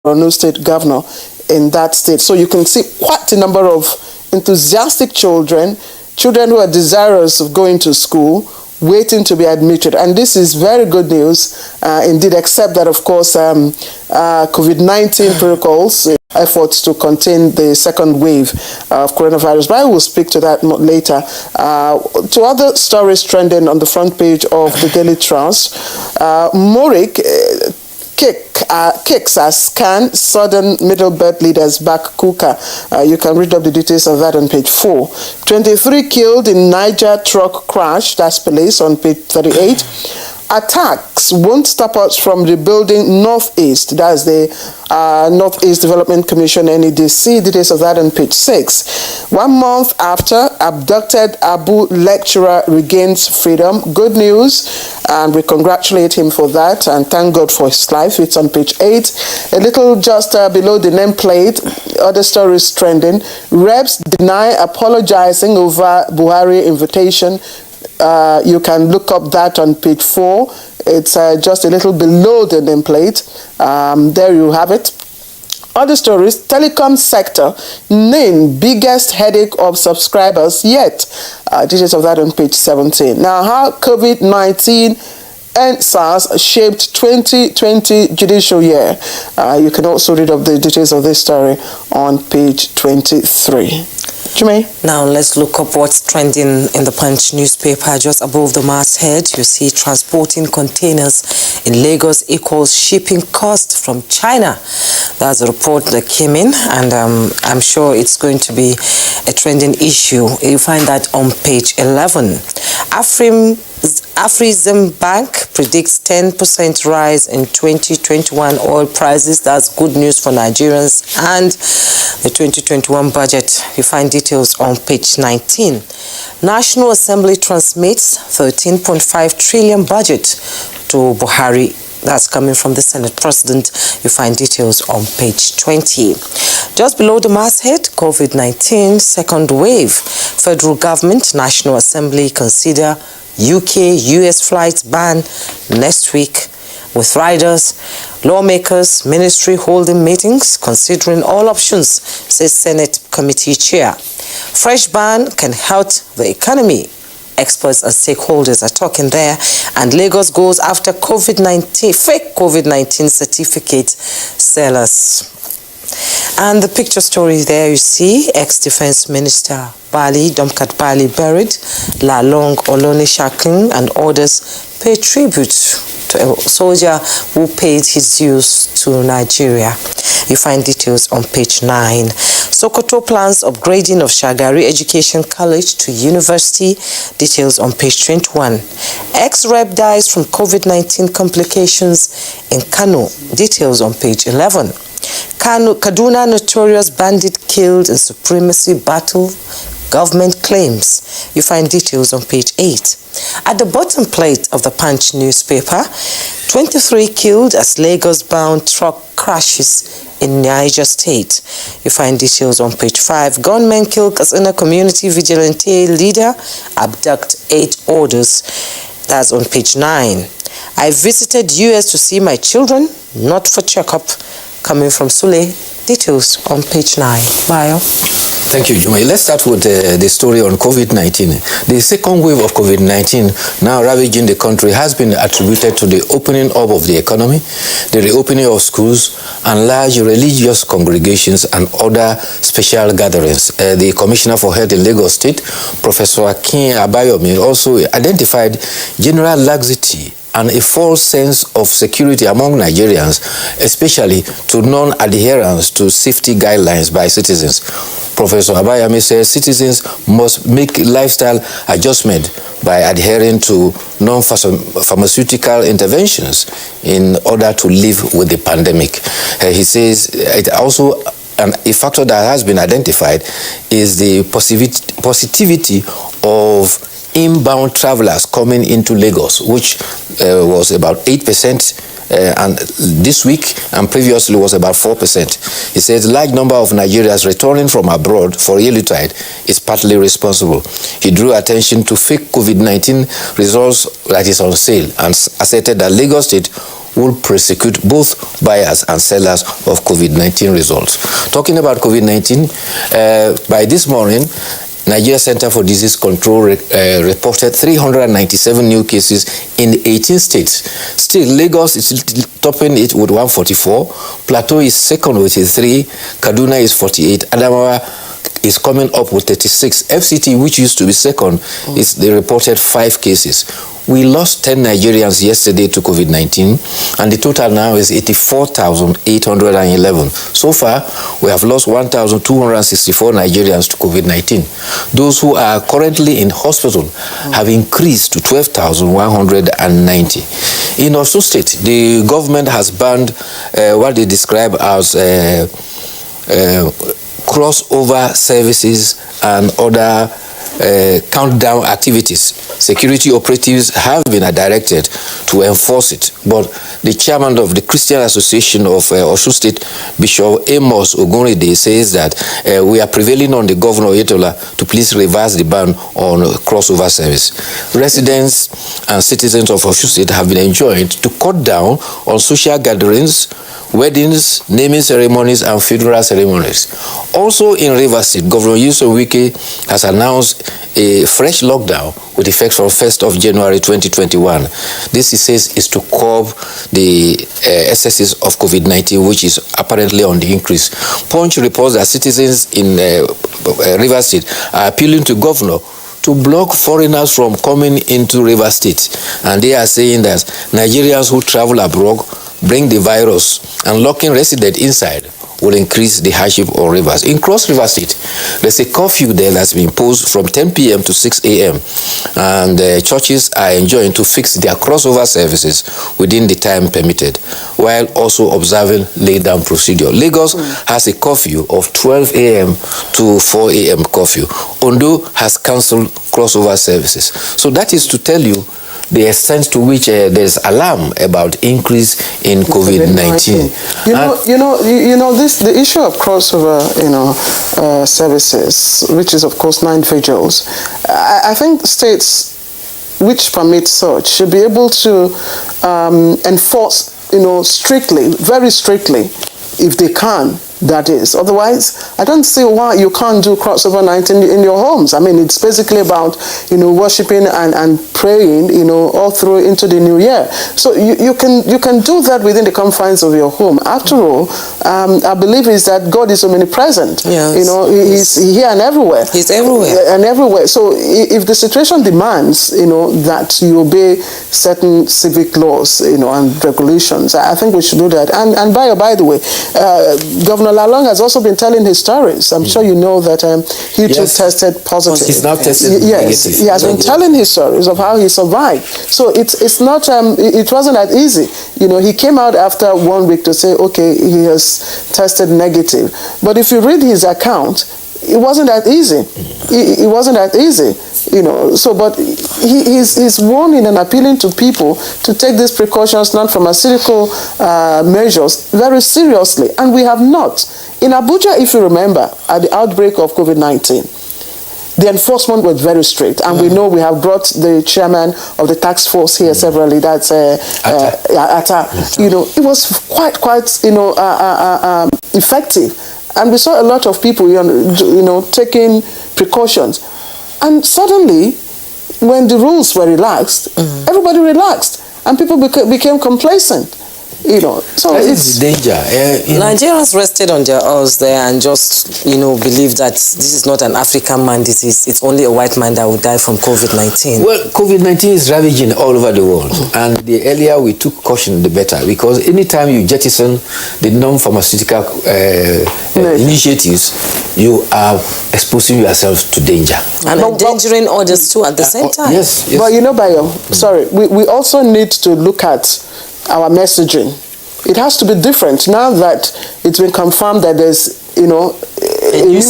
Borno State Governor in that state. So you can see quite a number of enthusiastic children who are desirous of going to school, waiting to be admitted. And this is very good news indeed, except that, of course, COVID-19 protocols, efforts to contain the second wave of coronavirus. But I will speak to that later. To other stories trending on the front page of the Daily Trust, Morik kicks as scan Southern Middle Belt leaders back Kuka. You can read up the details of that on page 4. 23 killed in Niger truck crash. That's police on page 38. Attacks won't stop us from rebuilding Northeast. That's the Northeast Development Commission, NEDC. Details of that on page 6. 1 month after, abducted Abu lecturer regains freedom. Good news, and we congratulate him for that and thank God for his life. It's on page 8. A little just below the nameplate, other stories trending. Reps deny apologizing over Buhari invitation. You can look up that on page 4. It's just a little below the nameplate. There you have it. Other stories, telecom sector named biggest headache of subscribers yet. Details of that on page 17. Now, how COVID-19 EndSARS shaped 2020 judicial year. You can also read up the details of this story on page 23. Jimmy? Now let's look up what's trending in the Punch newspaper. Just above the masthead, you see transporting containers in Lagos equals shipping cost from China. That's a report that came in, and I'm sure it's going to be a trending issue. You find that on page 11. Afrexim Bank predicts 10% rise in 2021 oil prices. That's good news for Nigerians. And the 2021 budget, you find details on page 19. National Assembly transmits 13.5 trillion budget to Buhari. That's coming from the Senate President. You find details on page 20. Just below the masthead, COVID-19 second wave. Federal government, National Assembly consider UK-US flights ban next week, with riders, lawmakers, ministry holding meetings, considering all options, says Senate Committee Chair. Fresh ban can hurt the economy. Experts and stakeholders are talking there. And Lagos goes after fake COVID-19 certificate sellers. And the picture story there you see, ex-defense minister Bali, Domkat Bali buried, Lalong Olonishakin and others pay tribute to a soldier who paid his dues to Nigeria. You find details on page 9. Sokoto plans upgrading of Shagari Education College to university. Details on page 21. Ex-rep dies from COVID-19 complications in Kano. Details on page 11. Kaduna notorious bandit killed in supremacy battle. Government claims. You find details on page 8. At the bottom plate of the Punch newspaper, 23 killed as Lagos-bound truck crashes in Niger State. You find details on page 5. Gunmen kill Katsina community vigilante leader, abduct 8 others. That's on page 9. I visited US to see my children, not for checkup. Coming from Sule. Details on page 9. Bayo. Thank you, Jumai. Let's start with the story on COVID-19. The second wave of COVID-19 now ravaging the country has been attributed to the opening up of the economy, the reopening of schools, and large religious congregations and other special gatherings. The Commissioner for Health in Lagos State, Professor Akin Abayomi, also identified general laxity and a false sense of security among Nigerians, especially to non-adherence to safety guidelines by citizens. Professor Abayami says citizens must make lifestyle adjustment by adhering to non-pharmaceutical interventions in order to live with the pandemic. He says it also a factor that has been identified is the positivity of inbound travelers coming into Lagos, which was about 8% and this week and previously was about 4%. He says a large number of Nigerians returning from abroad for Earlytide is partly responsible. He drew attention to fake COVID-19 results that is on sale and asserted that Lagos State will prosecute both buyers and sellers of COVID-19 results. Talking about COVID-19, by this morning, Nigeria Center for Disease Control reported 397 new cases in 18 states. Still, Lagos is topping it with 144, Plateau is second with 3, Kaduna is 48, Adamawa is coming up with 36. FCT, which used to be second, they reported 5 cases. We lost 10 Nigerians yesterday to COVID-19, and the total now is 84,811. So far, we have lost 1,264 Nigerians to COVID-19. Those who are currently in hospital have increased to 12,190. In Osun State, the government has banned what they describe as crossover services and other countdown activities. Security operatives have been directed to enforce it, but the chairman of the Christian Association of Osun State, Bishop Amos Ogunride, says that we are prevailing on the governor Editorial to please reverse the ban on crossover service. Residents and citizens of Osun State have been enjoined to cut down on social gatherings, weddings, naming ceremonies, and funeral ceremonies. Also in Rivers State, Governor Yusuf Wike has announced a fresh lockdown with effect from 1st of January 2021. This, he says, is to curb the excesses of COVID-19, which is apparently on the increase. Punch reports that citizens in Rivers State are appealing to Governor to block foreigners from coming into Rivers State. And they are saying that Nigerians who travel abroad bring the virus, and locking residents inside will increase the hardship on rivers. In Cross River State, there's a curfew there that's been imposed from 10 p.m. to 6 a.m. and churches are enjoined to fix their crossover services within the time permitted, while also observing lay-down procedure. Lagos has a curfew of 12 a.m. to 4 a.m. curfew. Ondo has cancelled crossover services. So that is to tell you the extent to which there's alarm about increase in COVID-19. The issue of crossover, services, which is of course 9 vigils. I think states which permit such should be able to enforce, strictly, very strictly, if they can. That is. Otherwise, I don't see why you can't do crossover night in your homes. I mean, it's basically about, worshiping and praying, all through into the new year. So you can do that within the confines of your home. After all, I believe is that God is omnipresent. Yes. He's here and everywhere. He's everywhere. And everywhere. So if the situation demands, that you obey certain civic laws, and regulations, I think we should do that. And by the way, Governor Lalong has also been telling his stories. I'm sure you know that he too tested positive. He's now tested negative. He has been telling his stories of how he survived. So it's not, it wasn't that easy. He came out after 1 week to say, okay, he has tested negative. But if you read his account, it wasn't that easy. It wasn't that easy. But he's warning and appealing to people to take these precautions, non-pharmaceutical measures, very seriously. And we have not. In Abuja, if you remember, at the outbreak of COVID-19, the enforcement was very strict. And we know we have brought the chairman of the task force here severally, that's Atta. It was quite effective. And we saw a lot of people, taking precautions. And suddenly, when the rules were relaxed, everybody relaxed, and people became complacent. So it's danger. Nigerians rested on their oars there and just, believe that this is not an African man disease. It's only a white man that will die from COVID-19. Well, COVID-19 is ravaging all over the world, and the earlier we took caution, the better. Because anytime you jettison the non-pharmaceutical initiatives, you are exposing yourself to danger and endangering others too at the same time. Yes. But Bayo, sorry, we also need to look at our messaging. It has to be different now that it's been confirmed that there's, a new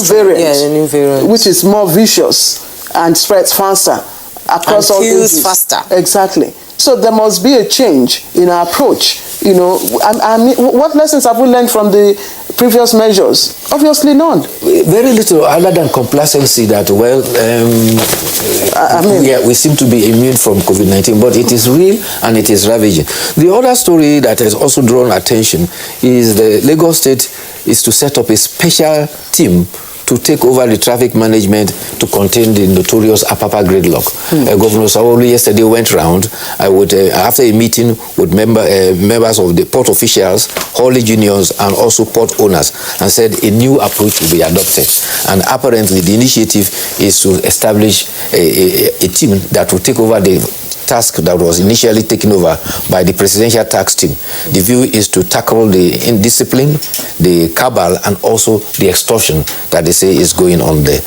variant, which is more vicious and spreads faster across all ages. Faster. Exactly. So there must be a change in our approach. What lessons have we learned from the previous measures? Obviously none. Very little, other than complacency that, well, we seem to be immune from COVID-19, but it is real and it is ravaging. The other story that has also drawn attention is the Lagos State is to set up a special team to take over the traffic management to contain the notorious Apapa gridlock. Governor Sanwo-Olu yesterday went round after a meeting with members of the port officials, haulage unions, and also port owners, and said a new approach will be adopted. And apparently the initiative is to establish a team that will take over the task that was initially taken over by the presidential tax team. The view is to tackle the indiscipline, the cabal, and also the extortion that they say is going on there.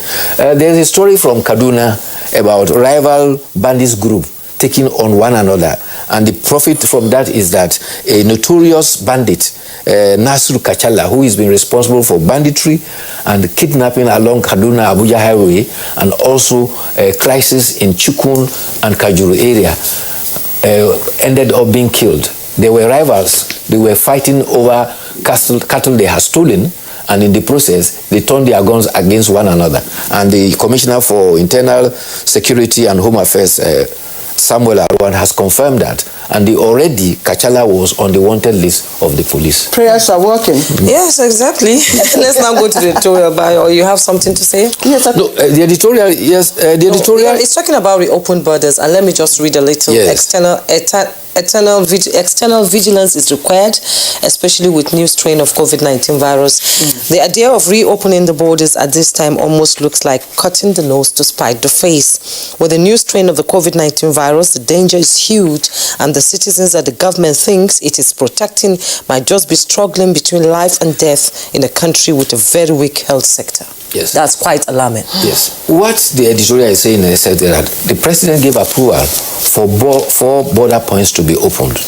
There's a story from Kaduna about rival bandits group taking on one another, and the profit from that is that a notorious bandit, Nasru Kachala, who has been responsible for banditry and kidnapping along Kaduna Abuja highway, and also a crisis in Chukun and Kajuru area, ended up being killed. They were rivals. They were fighting over cattle they had stolen, and in the process, they turned their guns against one another. And the Commissioner for Internal Security and Home Affairs, Samuel Arwan, has confirmed that, and already Kachala was on the wanted list of the police. Prayers are working. Yes, exactly. Let's now go to the editorial bio. You have something to say? Yes. No, the editorial, yes, the editorial. It's talking about reopened borders, and let me just read a little. Yes. External vigilance is required, especially with new strain of COVID-19 virus. The idea of reopening the borders at this time almost looks like cutting the nose to spite the face. With the new strain of the COVID-19 virus, the danger is huge, and the citizens that the government thinks it is protecting might just be struggling between life and death in a country with a very weak health sector. Yes. That's quite alarming. Yes. What the editorial is saying is that the president gave approval for 4 border points to be opened.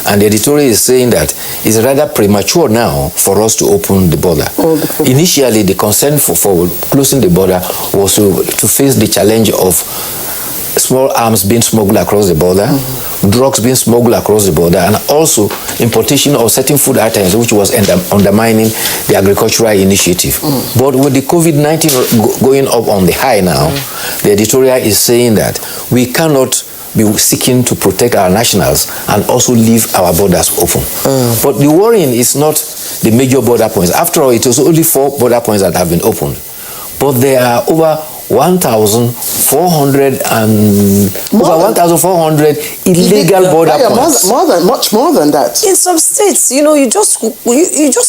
And the editorial is saying that it's rather premature now for us to open the border. Initially, the concern for closing the border was to face the challenge of small arms being smuggled across the border, drugs being smuggled across the border, and also importation of certain food items, which was undermining the agricultural initiative. But with the COVID-19 going up on the high now, the editorial is saying that we cannot be seeking to protect our nationals and also leave our borders open. But the worrying is not the major border points. After all, it was only 4 border points that have been opened. But there are over 1,400 illegal border points. Much more than that. In some states, you just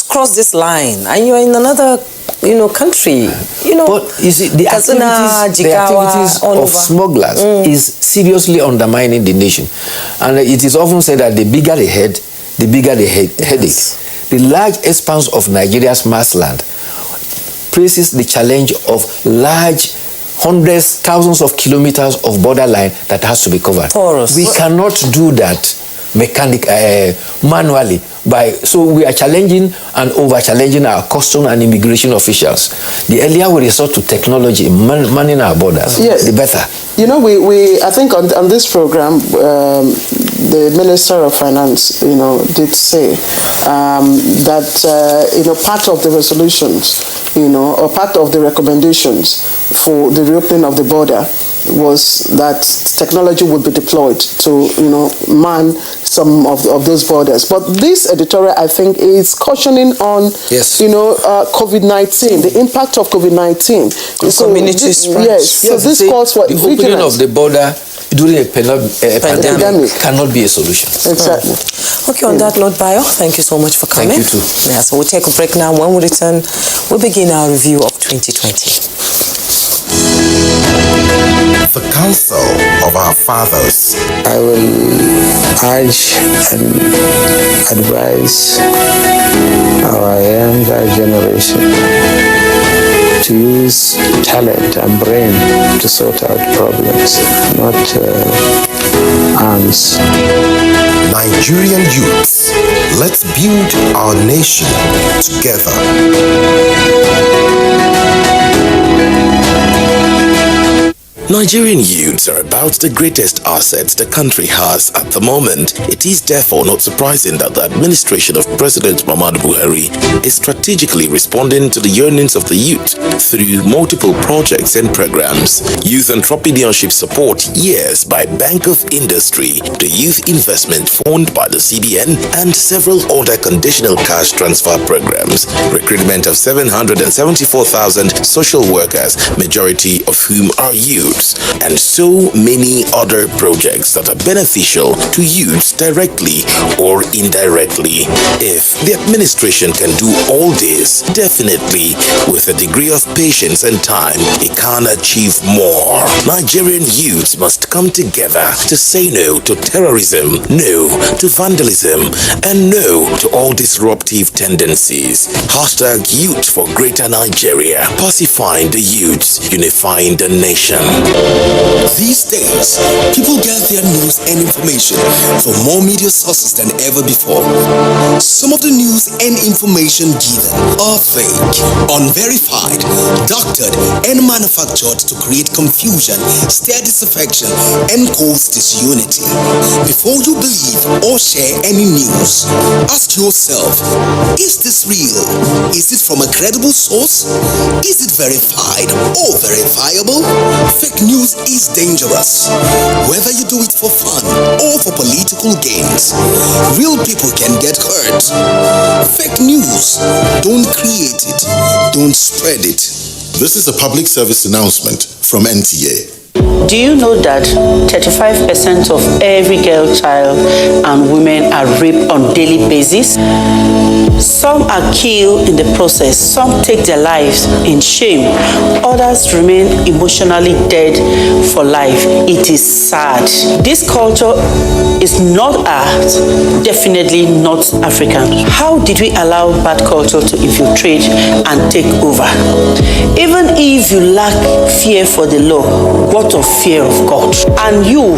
cross this line and you're in another, country. But you see, the activities of smugglers is seriously undermining the nation, and it is often said that the bigger the head, the bigger the headache. Yes. The large expanse of Nigeria's marshland places the challenge of large hundreds, thousands of kilometers of borderline that has to be covered. Porous. We cannot do that manually. So we are challenging and over-challenging our custom and immigration officials. The earlier we resort to technology, manning our borders, the better. I think on this program, the Minister of Finance, did say that, part of the resolutions, or part of the recommendations for the reopening of the border was that technology would be deployed to, man some of those borders. But this editorial, I think, is cautioning on, COVID-19, the impact of COVID-19. Community spread. Yes. So this calls for the opening of the border during a pandemic cannot be a solution. Exactly. Okay, on that note, Bayo, thank you so much for coming. Thank you too. Yeah, so we'll take a break now. When we return, we'll begin our review of 2020. The counsel of our fathers. I will urge and advise our younger generation to use talent and brain to sort out problems, not arms. Nigerian youths, let's build our nation together. Nigerian youths are about the greatest assets the country has at the moment. It is therefore not surprising that the administration of President Muhammadu Buhari is strategically responding to the yearnings of the youth through multiple projects and programs. Youth Entrepreneurship Support Years by Bank of Industry, the Youth Investment Fund by the CBN, and several other conditional cash transfer programs. Recruitment of 774,000 social workers, majority of whom are youths, and so many other projects that are beneficial to youths directly or indirectly. If the administration can do all this, definitely with a degree of patience and time, it can achieve more. Nigerian youths must come together to say no to terrorism, no to vandalism, and no to all disruptive tendencies. Hashtag Youth for Greater Nigeria. Pacifying the youths, unifying the nation. These days, people get their news and information from more media sources than ever before. Some of the news and information given are fake, unverified, doctored, and manufactured to create confusion, stir disaffection, and cause disunity. Before you believe or share any news, ask yourself, is this real? Is it from a credible source? Is it verified or verifiable? Fake news is dangerous, whether you do it for fun or for political gains. Real people can get hurt. Fake news, don't create it, don't spread it. This is a public service announcement from NTA. Do you know that 35% of every girl child and women are raped on daily basis? Some are killed in the process, some take their lives in shame, others remain emotionally dead for life. It is sad. This culture is not ours, definitely not African. How did we allow bad culture to infiltrate and take over? Even if you lack fear for the law, what of fear of God? And you,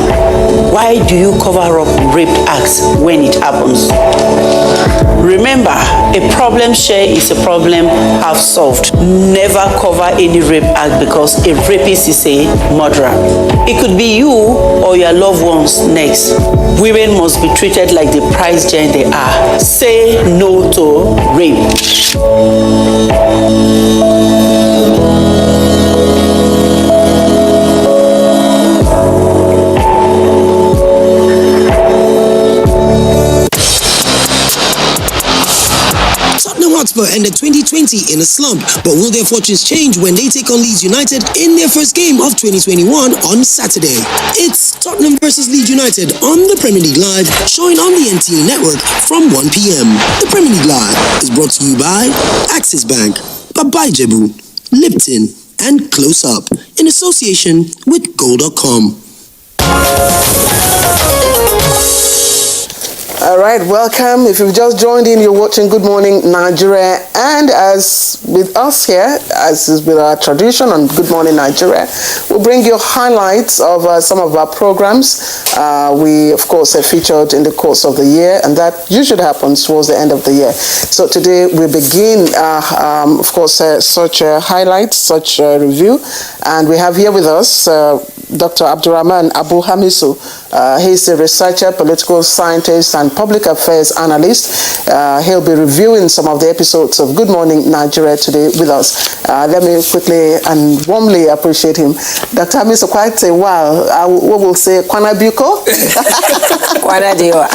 why do you cover up rape acts when it happens? Remember, a problem shared is a problem half solved. Never cover any rape act because a rapist is a murderer. It could be you or your loved ones next. Women must be treated like the prize giant they are. Say no to rape. Ended 2020 in a slump, but will their fortunes change when they take on Leeds United in their first game of 2021 on Saturday? It's Tottenham versus Leeds United on the Premier League Live, showing on the NTA network from 1 p.m. The Premier League Live is brought to you by Axis Bank, Babai Jebu, Lipton, and Close Up in association with Goal.com. All right, welcome. If you've just joined in, you're watching Good Morning Nigeria. And as with us here, as is with our tradition on Good Morning Nigeria, we'll bring you highlights of some of our programs. We, of course, have featured in the course of the year, and that usually happens towards the end of the year. So today we begin, of course, such highlights, such review. And we have here with us Dr. Abdurrahman Abu Hamisu. He's a researcher, political scientist, and public affairs analyst. He'll be reviewing some of the episodes of Good Morning Nigeria today with us. Let me quickly and warmly appreciate him. Dr. Hamisu, quite a while. We will say Kwanabuko. Kwanadewa.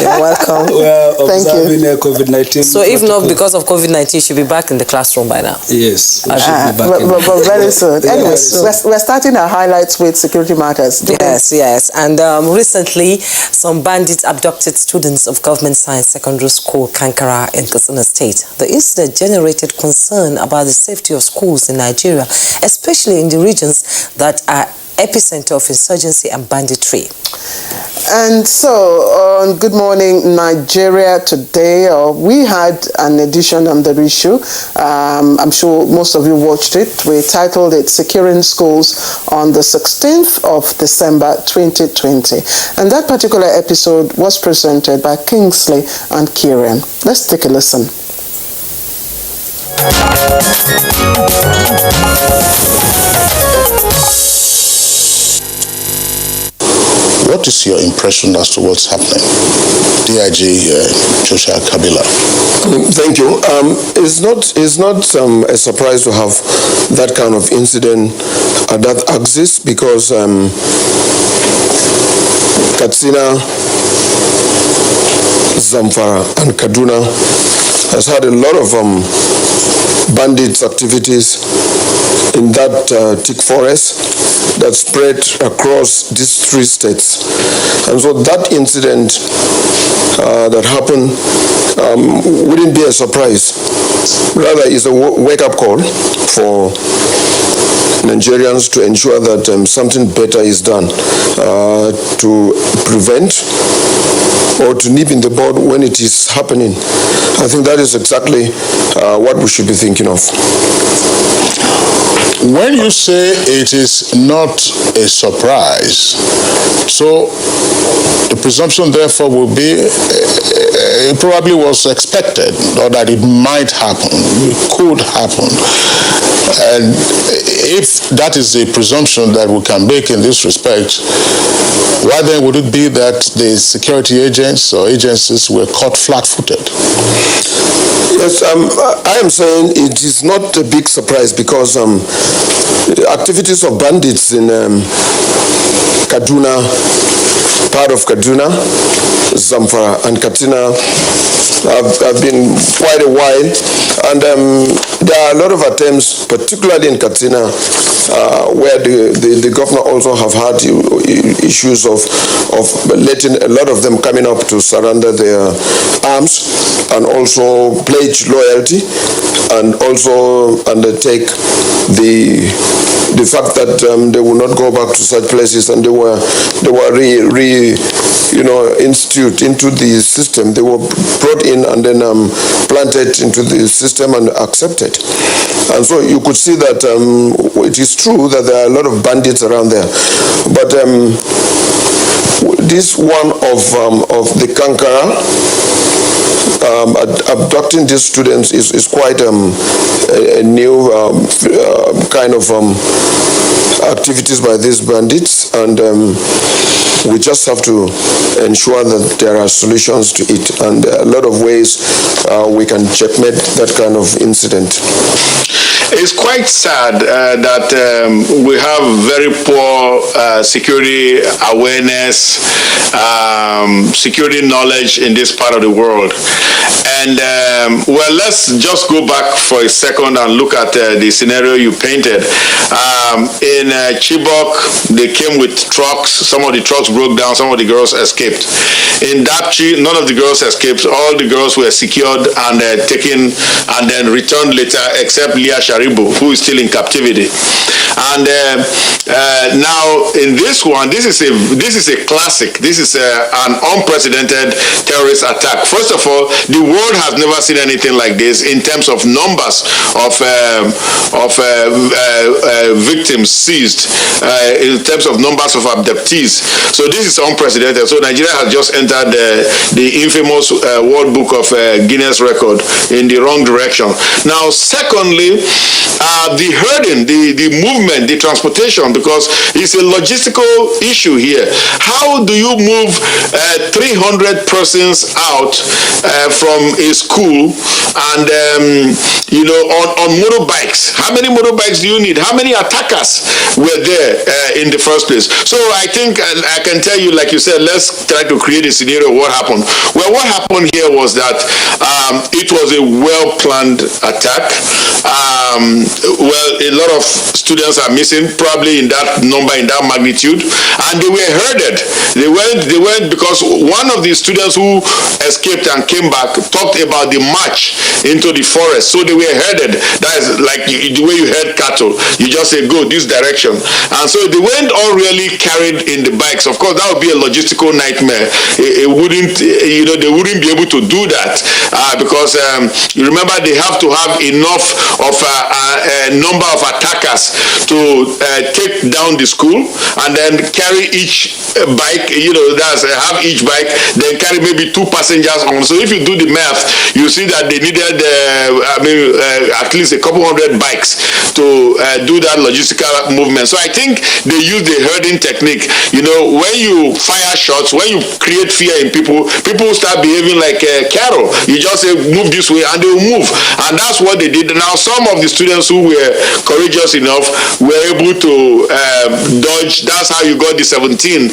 You're welcome. Well, Thank you. COVID-19. So if not because of COVID-19, you should be back in the classroom by now. Yes. We should be back but very soon. Anyways, we're starting our highlights with security matters. Yes. And recently, some bandits abducted students of Government Science Secondary School, Kankara, in Katsina State. The incident generated concern about the safety of schools in Nigeria, especially in the regions that are epicenter of insurgency and banditry. And so on Good Morning Nigeria today, we had an edition on the issue. I'm sure most of you watched it. We titled it Securing Schools on the 16th of December 2020. And that particular episode was presented by Kingsley and Kieran. Let's take a listen. What is your impression as to what's happening? DIG Joshua Kabila. Thank you. It's not a surprise to have that kind of incident that exists because Katsina, Zamfara, and Kaduna has had a lot of bandits activities in that thick forest that spread across these 3 states. And so that incident that happened wouldn't be a surprise. Rather, it's a wake-up call for Nigerians to ensure that something better is done to prevent or to nip in the bud when it is happening. I think that is exactly what we should be thinking of. When you say it is not a surprise, so the presumption therefore will be it probably was expected or that it might happen, it could happen. And if that is the presumption that we can make in this respect, why then would it be that the security agents or agencies were caught flat-footed? Yes, I am saying it is not a big surprise because activities of bandits in Kaduna, part of Kaduna, Zamfara, and Katsina have been quite a while, and there are a lot of attempts, particularly in Katsina, where the governor also have had issues of letting a lot of them coming up to surrender their arms and also pledge loyalty and also undertake the fact that they will not go back to such places, and they were instituted into the system. They were brought in and then planted into the system and accepted. And so you could see that it is true that there are a lot of bandits around there, but this one of the Kankara abducting these students is quite a new kind of activities by these bandits, and we just have to ensure that there are solutions to it, and a lot of ways we can checkmate that kind of incident. It's quite sad that we have very poor security awareness, security knowledge in this part of the world. And well, let's just go back for a second and look at the scenario you painted. In Chibok, they came with trucks. Some of the trucks broke down. Some of the girls escaped. In Dapchi, none of the girls escaped. All the girls were secured and taken and then returned later, except Leah Sharibu, who is still in captivity. And now in this one, this is a classic. This is an unprecedented terrorist attack. First of all, the world has never seen anything like this in terms of numbers of victims seized, in terms of numbers of abductees. So this is unprecedented. So Nigeria has just entered the infamous World Book of Guinness Record in the wrong direction. Now, secondly, the herding, the movement, the transportation, because it's a logistical issue here. How do you move 300 persons out from a school and on motorbikes? How many motorbikes do you need? How many attackers were there in the first place? So I think I can tell you, like you said, let's try to create a scenario of what happened. Well, what happened here was that it was a well-planned attack. Well, a lot of students are missing, probably in that number, in that magnitude, and they were herded. They went because one of the students who escaped and came back talked about the march into the forest. So they were herded. That is like the way you herd cattle. You just say, go this direction. And so they weren't all really carried in the bikes. Of course, that would be a logistical nightmare. It wouldn't, they wouldn't be able to do that because you remember they have to have enough of a number of attackers to take down the school and then carry each bike, that's have each bike, then carry maybe 2 passengers on. So if you do the math, you see that they needed at least a couple hundred bikes to do that logistical movement. So I think they use the herding technique. When you fire shots, when you create fear in people, people start behaving like cattle. You just say move this way and they will move, and that's what they did. Now some of the students who were courageous enough were able to dodge. That's how you got the 17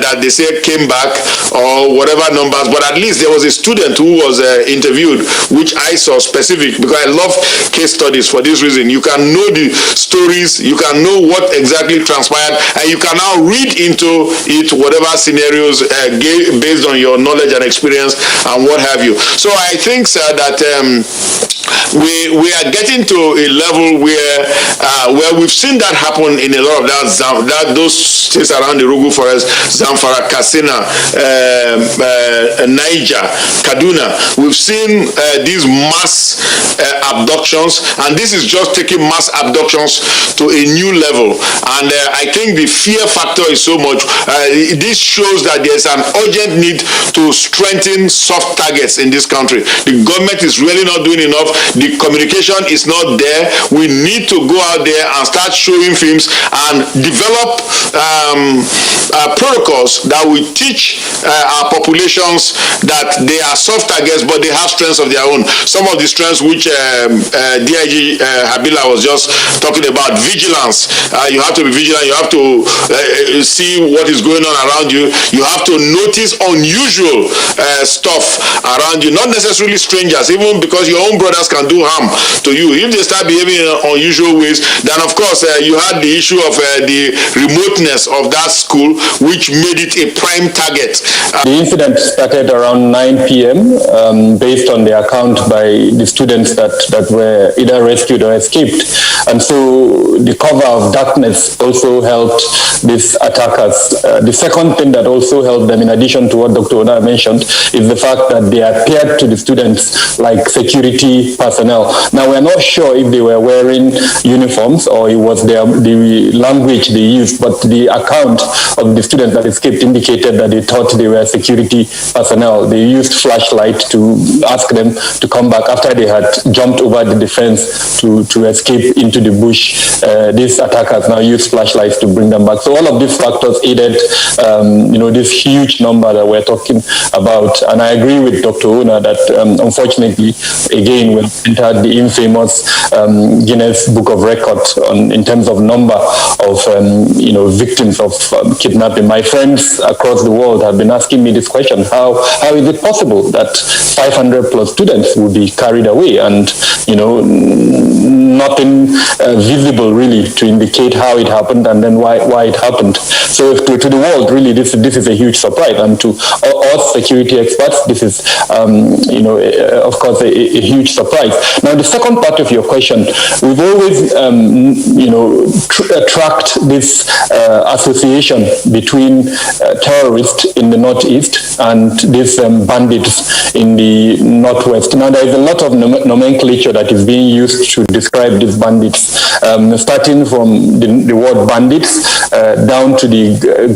that they say came back, or whatever numbers, but at least there was a student who was interviewed, which I saw specific, because I love case studies for this reason. You can know the stories, you can know what exactly transpired, and you can now read into it whatever scenarios based on your knowledge and experience and what have you. So I think, sir, that we are getting to a level where we've seen that happen in a lot of those states around the Rugu Forest, Zamfara, Katsina, Niger, Kaduna. We've seen these mass abductions, and this is just taking mass abductions to a new level. And I think the fear factor is so much. This shows that there's an urgent need to strengthen soft targets in this country. The government is really not doing enough. The communication is not there. We need to go out there and start showing films and develop protocols that will teach our populations that they are soft targets, but they have strengths of their own. Some of the strengths which DIG Habila was just talking about, vigilance. You have to be vigilant. You have to see what is going on around you. You have to notice unusual stuff around you, not necessarily strangers, even because your own brothers can do harm to you. If they start behaving in unusual ways, then of course you had the issue of the remoteness of that school, which made it a prime target. The incident started around 9 p.m. Based on the account by the students that were either rescued or escaped. And so the cover of darkness also helped these attackers. The second thing that also helped them, in addition to what Dr. Oda mentioned, is the fact that they appeared to the students like security personnel. Now, we're not sure if they were wearing uniforms or it was the language they used, but the account of the students that escaped indicated that they thought they were security personnel. They used flashlight to ask them to come back after they had jumped over the defense to escape into the bush. These attackers now used flashlights to bring them back. So all of these factors aided, this huge number that we're talking about. And I agree with Dr. Una that unfortunately, again, we've entered the infamous Guinness Book of Records in terms of number of victims of kidnapping. My friends across the world have been asking me this question: how is it possible that 500 plus students would be carried away and nothing visible really to indicate how it happened and then why it happened? So to the world, really, this is a huge surprise, and to us security experts, this is of course a huge surprise. Now, the second part of your question, we've always tracked this association between terrorists in the northeast and these bandits in the northwest. Now, there is a lot of nomenclature that is being used to describe these bandits, starting from the word bandits down to the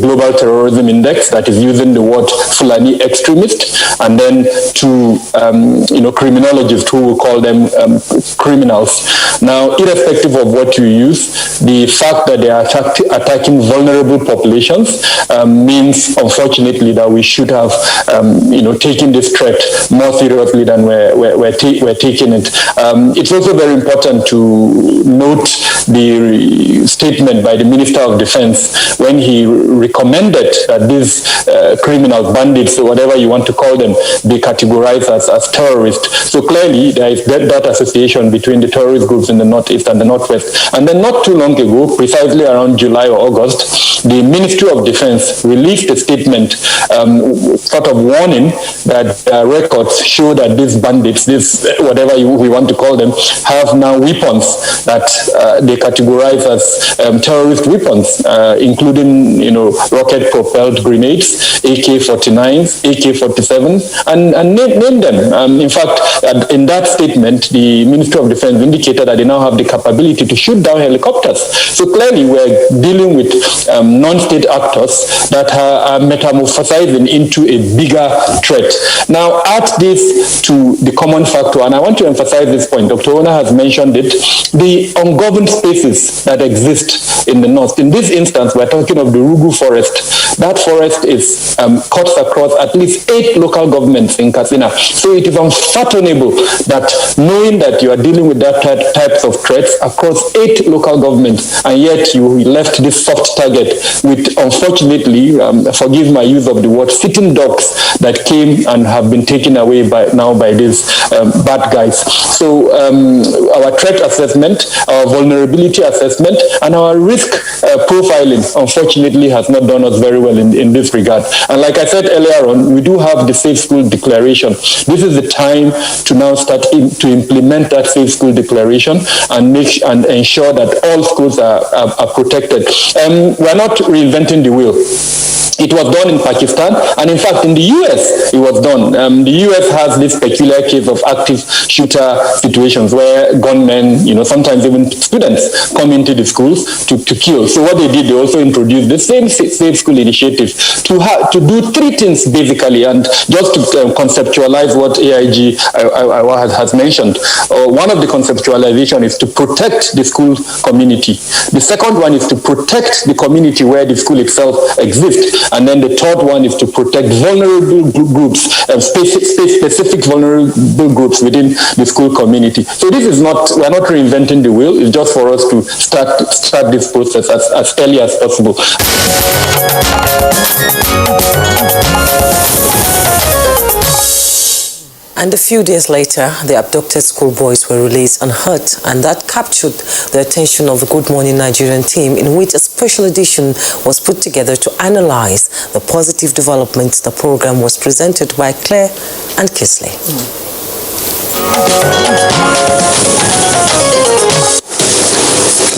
Global Terrorism Index that is using the word Fulani extremist, and then to criminologists who will call them criminals. Now, irrespective of what you use, the fact that they are attacking vulnerable populations means, unfortunately, that we should have taken this threat more seriously than we're taking it. It's also very important to note the statement by the Minister of Defense when he recommended that these criminals, bandits, or whatever you want to call them, be categorized as terrorists. So clearly there is that association between the terrorist groups in the northeast and the northwest. And then not too long ago, precisely around July or August, the Ministry of Defense released a statement sort of warning that records show that these bandits, whatever we want to call them, have now weapons that they they categorize as terrorist weapons, including, rocket propelled grenades, AK-49s, AK-47s, and name them. In fact, in that statement, the Ministry of Defense indicated that they now have the capability to shoot down helicopters. So clearly, we're dealing with non-state actors that are metamorphosizing into a bigger threat. Now, add this to the common factor, and I want to emphasize this point. Dr. Ona has mentioned it, the ungoverned spaces that exist in the north. In this instance, we're talking of the Rugu forest. That forest is cuts across at least 8 local governments in Katsina. So it is unfathomable that knowing that you are dealing with that types of threats across 8 local governments, and yet you left this soft target with, unfortunately, forgive my use of the word, sitting ducks that came and have been taken away by these bad guys. So our threat assessment, our vulnerability assessment, and our risk profiling, unfortunately, has not done us very well in this regard. And like I said earlier on, we do have the Safe School Declaration. This is the time to now start to implement that Safe School Declaration and ensure that all schools are protected. We're not reinventing the wheel. It was done in Pakistan, and in fact, in the US, it was done. The US has this peculiar case of active shooter situations where gunmen, sometimes even students come into the schools to kill. So what they did, they also introduced the same Safe School initiative to do 3 things basically, and just to conceptualize what AIG has mentioned. One of the conceptualization is to protect the school community. The second one is to protect the community where the school itself exists. And then the third one is to protect vulnerable groups, specific vulnerable groups within the school community. So this is not, we're not reinventing the wheel. It's just for us to start this process as early as possible. And a few days later, the abducted schoolboys were released unhurt, and that captured the attention of the Good Morning Nigerian team, in which a special edition was put together to analyze the positive developments. The program was presented by Claire and Kisley.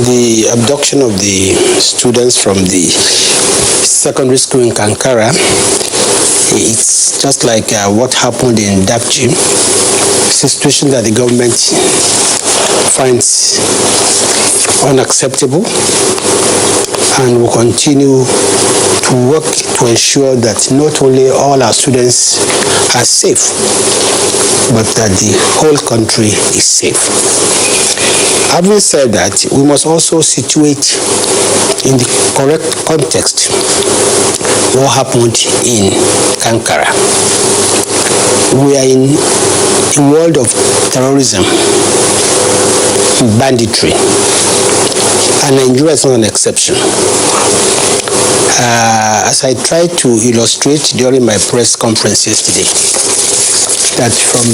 The abduction of the students from the secondary school in Kankara, it's just like what happened in Dapchi. It's a situation that the government finds unacceptable, and will continue to work to ensure that not only all our students are safe, but that the whole country is safe. Having said that, we must also situate in the correct context what happened in Kankara. We are in a world of terrorism, banditry, and Nigeria is not an exception. As I tried to illustrate during my press conference yesterday, that from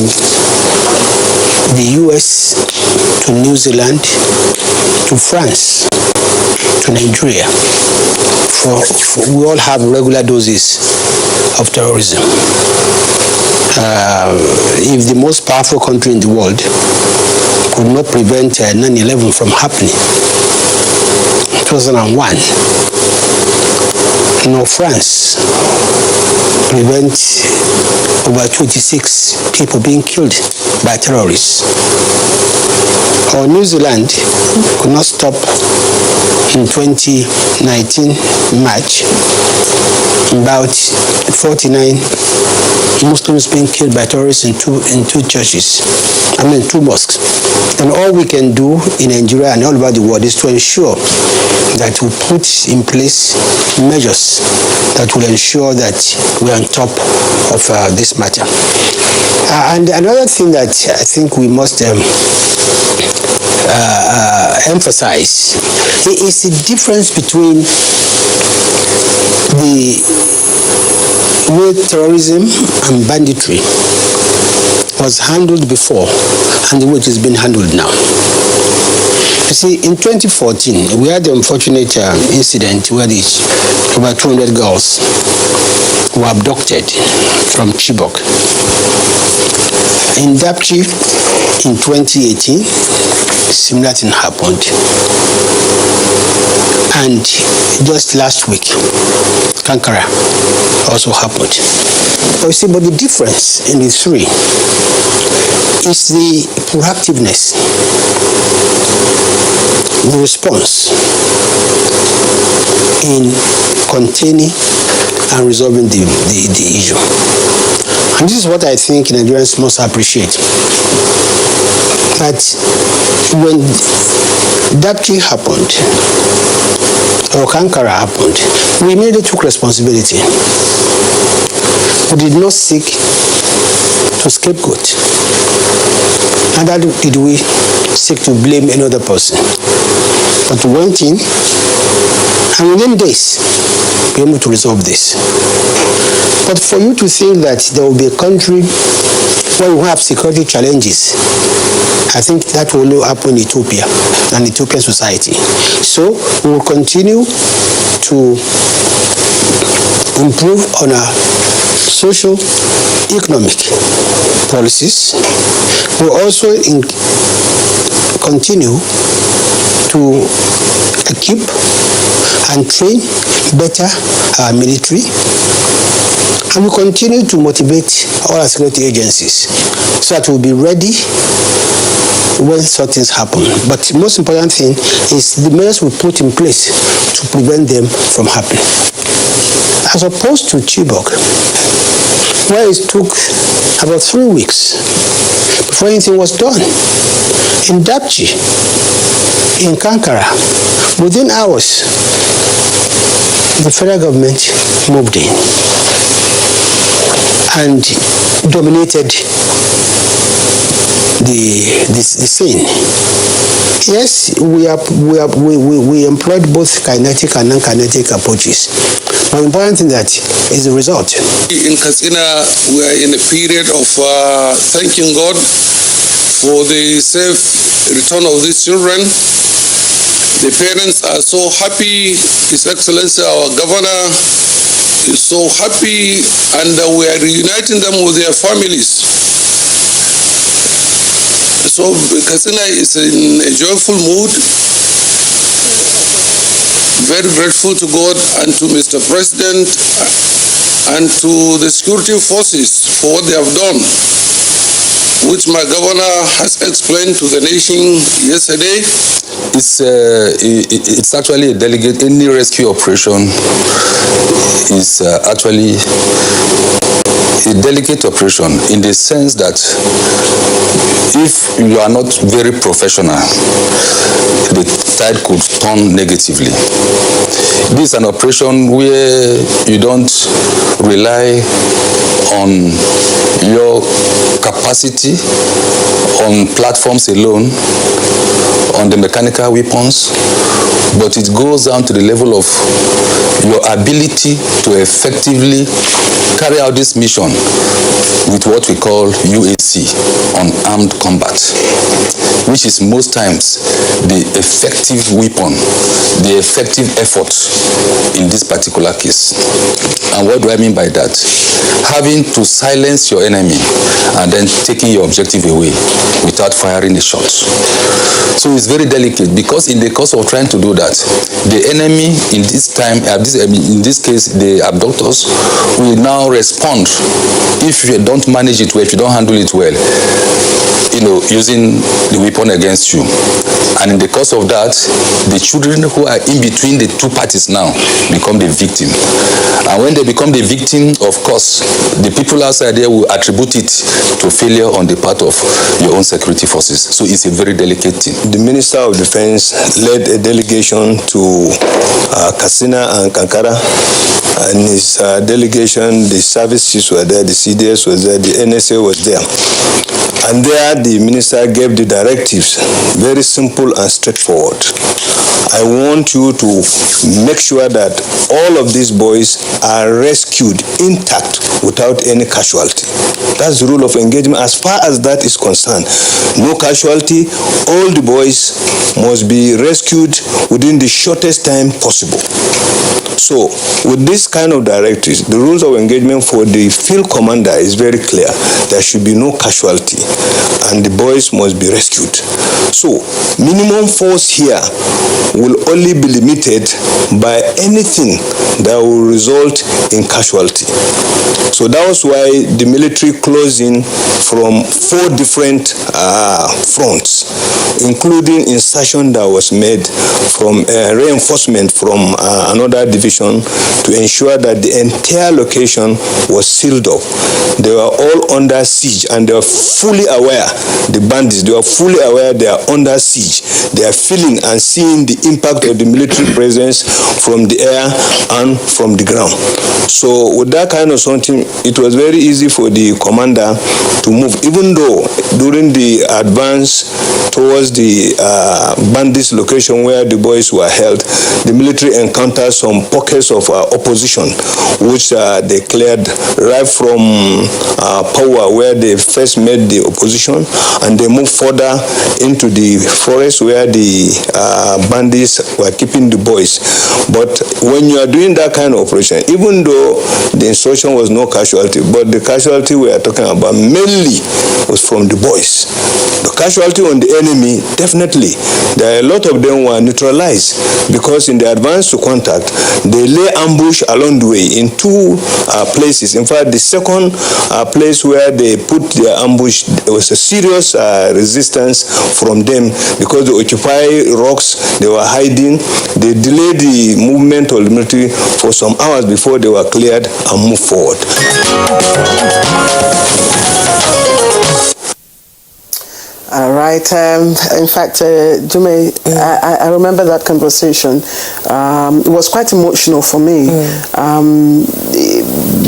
the US to New Zealand to France to Nigeria, we all have regular doses of terrorism. If the most powerful country in the world could not prevent 9/11 from happening, 2001, nor France prevent over 26 people being killed by terrorists, or New Zealand could not stop in 2019 March about 49 Muslims being killed by terrorists in two churches, two mosques. And all we can do in Nigeria and all over the world is to ensure that we put in place measures that will ensure that we're on top of this matter. And another thing that I think we must emphasize is the difference between the way terrorism and banditry was handled before and the way it is being handled now. You see, in 2014, we had the unfortunate incident where over 200 girls were abducted from Chibok. In Dapchi, in 2018, similar thing happened. And just last week, Kankara also happened. But you see, but the difference in the three is the proactiveness, the response in containing and resolving the issue. And this is what I think Nigerians must appreciate. That when Dapchi happened, or Kankara happened, we immediately took responsibility. We did not seek to scapegoat. And that did we seek to blame another person. But we went in, and within days, we were able to resolve this. But for you to think that there will be a country where we have security challenges, I think that will only happen in Ethiopia and Ethiopian society. So we will continue to improve on our social, economic policies. We will also continue to equip and train better our military, and we continue to motivate all our security agencies so that we'll be ready when such things happen. But the most important thing is the measures we put in place to prevent them from happening. As opposed to Chibok, where it took about 3 weeks before anything was done. In Dapchi, in Kankara, within hours, the federal government moved in and dominated the scene. Yes, we employed both kinetic and non-kinetic approaches. But the important thing that is the result. In Katsina, we are in a period of thanking God for the safe return of these children. The parents are so happy. His Excellency, our governor, is so happy, and we are reuniting them with their families. So Katsina is in a joyful mood, very grateful to God and to Mr. President and to the security forces for what they have done, which my governor has explained to the nation yesterday. It's actually a delegate. Any rescue operation is actually a delicate operation in the sense that if you are not very professional, the tide could turn negatively. This is an operation where you don't rely on your capacity on platforms alone, on the mechanical weapons, but it goes down to the level of your ability to effectively carry out this mission with what we call UAC, unarmed combat, which is most times the effective weapon, the effective effort in this particular case. And what do I mean by that? Having to silence your enemy and then taking your objective away without firing a shot. So it's very delicate, because in the course of trying to do that, the enemy in this time, in this case, the abductors, will now respond if you don't manage it well, if you don't handle it well, using the weapon against you. And in the course of that, the children who are in between the two parties now become the victim. And when they become the victim, of course, the people outside there will attribute it to failure on the part of your own security forces. So it's a very delicate thing. The Minister of Defense led a delegation to Katsina and Kankara. And his delegation, the service chiefs were there, the CDS was there, the NSA was there. And there the minister gave the directives, very simple and straightforward. I want you to make sure that all of these boys are rescued intact without any casualty. That's the rule of engagement as far as that is concerned. No casualty, all the boys must be rescued within the shortest time possible. So, with this kind of directives, the rules of engagement for the field commander is very clear. There should be no casualty, and the boys must be rescued. So, minimum force here will only be limited by anything that will result in casualty. So that was why the military closed in from 4 different fronts, including insertion that was made from reinforcement from another division to ensure that the entire location was sealed up. They were all under siege, and they were fully aware, the bandits, they were fully aware they are under siege. They are feeling and seeing the impact of the military presence from the air and from the ground. So with that kind of something, it was very easy for the commander to move, even though during the advance towards the bandits location where the boys were held, the military encountered some pockets of opposition, which they cleared right from Power, where they first met the opposition, and they moved further into the forest where the bandits were keeping the boys. But when you are doing that kind of operation, even though the instruction was no casualty, but the casualty we are talking about mainly was from the boys. The casualty on the enemy, definitely, there are a lot of them were neutralized, because in the advance to contact, they lay ambush along the way in 2 places. In fact, the second place where they put their ambush, there was a serious resistance from them, because they occupy rocks, they were hiding. They delayed the movement of the military for some hours before they were cleared and moved forward. All right. In fact, Jume, I remember that conversation. It was quite emotional for me,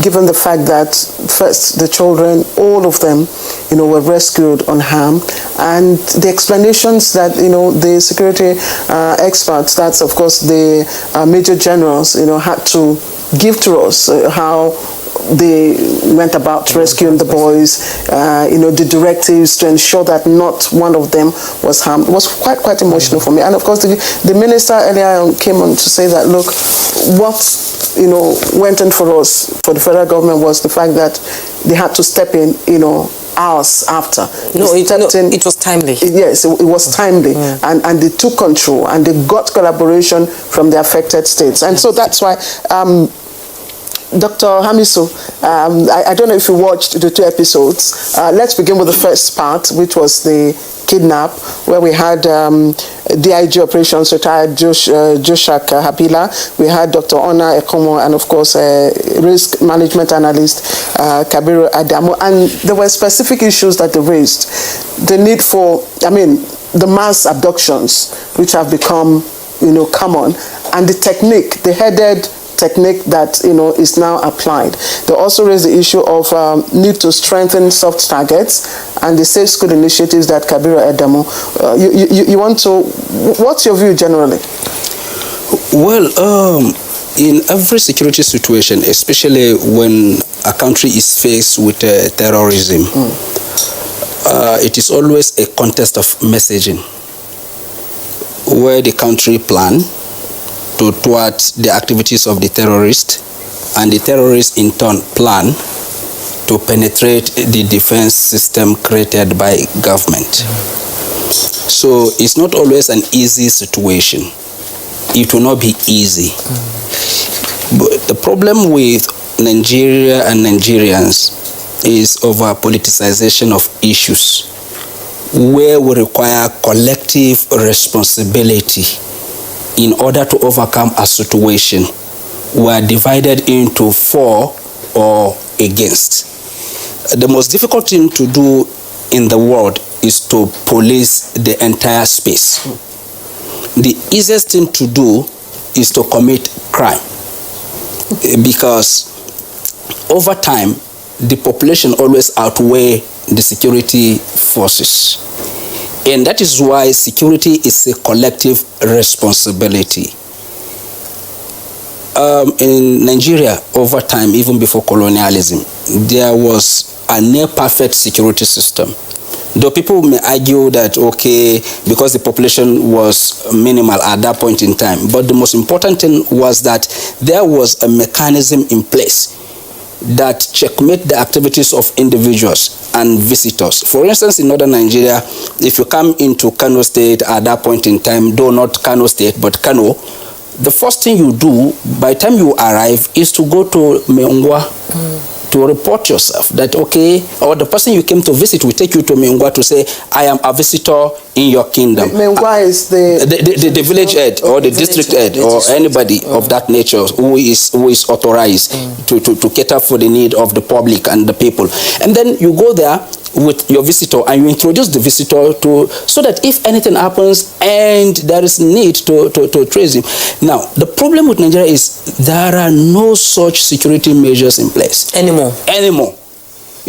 given the fact that first the children, all of them, were rescued unharmed, and the explanations that the security experts, that's of course the major generals, had to give to us how they went about rescuing the boys, the directives to ensure that not one of them was harmed. It was quite emotional for me. And of course, the minister earlier on came on to say that, look, what went in for us, for the federal government, was the fact that they had to step in, hours after. It was timely. Yes, it was timely, and they took control, and they got collaboration from the affected states. And so that's why Dr. Hamisu, I don't know if you watched the 2 episodes. Let's begin with the first part, which was the kidnap, where we had DIG Operations retired Joshak Habila. We had Dr. Ona Ekomo, and of course risk management analyst Kabiru Adamu. And there were specific issues that they raised. The need for, the mass abductions, which have become, common, and the technique, the headed technique that is now applied. They also raised the issue of need to strengthen soft targets and the safe school initiatives that Kabiru Adamu. You want to? What's your view generally? Well, in every security situation, especially when a country is faced with terrorism, it is always a contest of messaging, where the country plan towards the activities of the terrorist, and the terrorists in turn plan to penetrate the defense system created by government. So it's not always an easy situation. It will not be easy. But the problem with Nigeria and Nigerians is over politicization of issues, where we require collective responsibility in order to overcome a situation. We are divided into for or against. The most difficult thing to do in the world is to police the entire space. The easiest thing to do is to commit crime, because over time, the population always outweigh the security forces. And that is why security is a collective responsibility. In Nigeria, over time, even before colonialism, there was a near-perfect security system. Though people may argue that, okay, because the population was minimal at that point in time, but the most important thing was that there was a mechanism in place that checkmate the activities of individuals and visitors. For instance, in northern Nigeria, if you come into Kano State at that point in time, though not Kano State, but Kano, the first thing you do by the time you arrive is to go to Meungwa to report yourself that, okay, or the person you came to visit will take you to Meungwa to say, I am a visitor in your kingdom. Meungwa is the village head or the district head or anybody of that nature who is authorized to cater for the need of the public and the people. And then you go there with your visitor and you introduce the visitor so that if anything happens and there is need to trace him. Now, the problem with Nigeria is there are no such security measures in place anymore.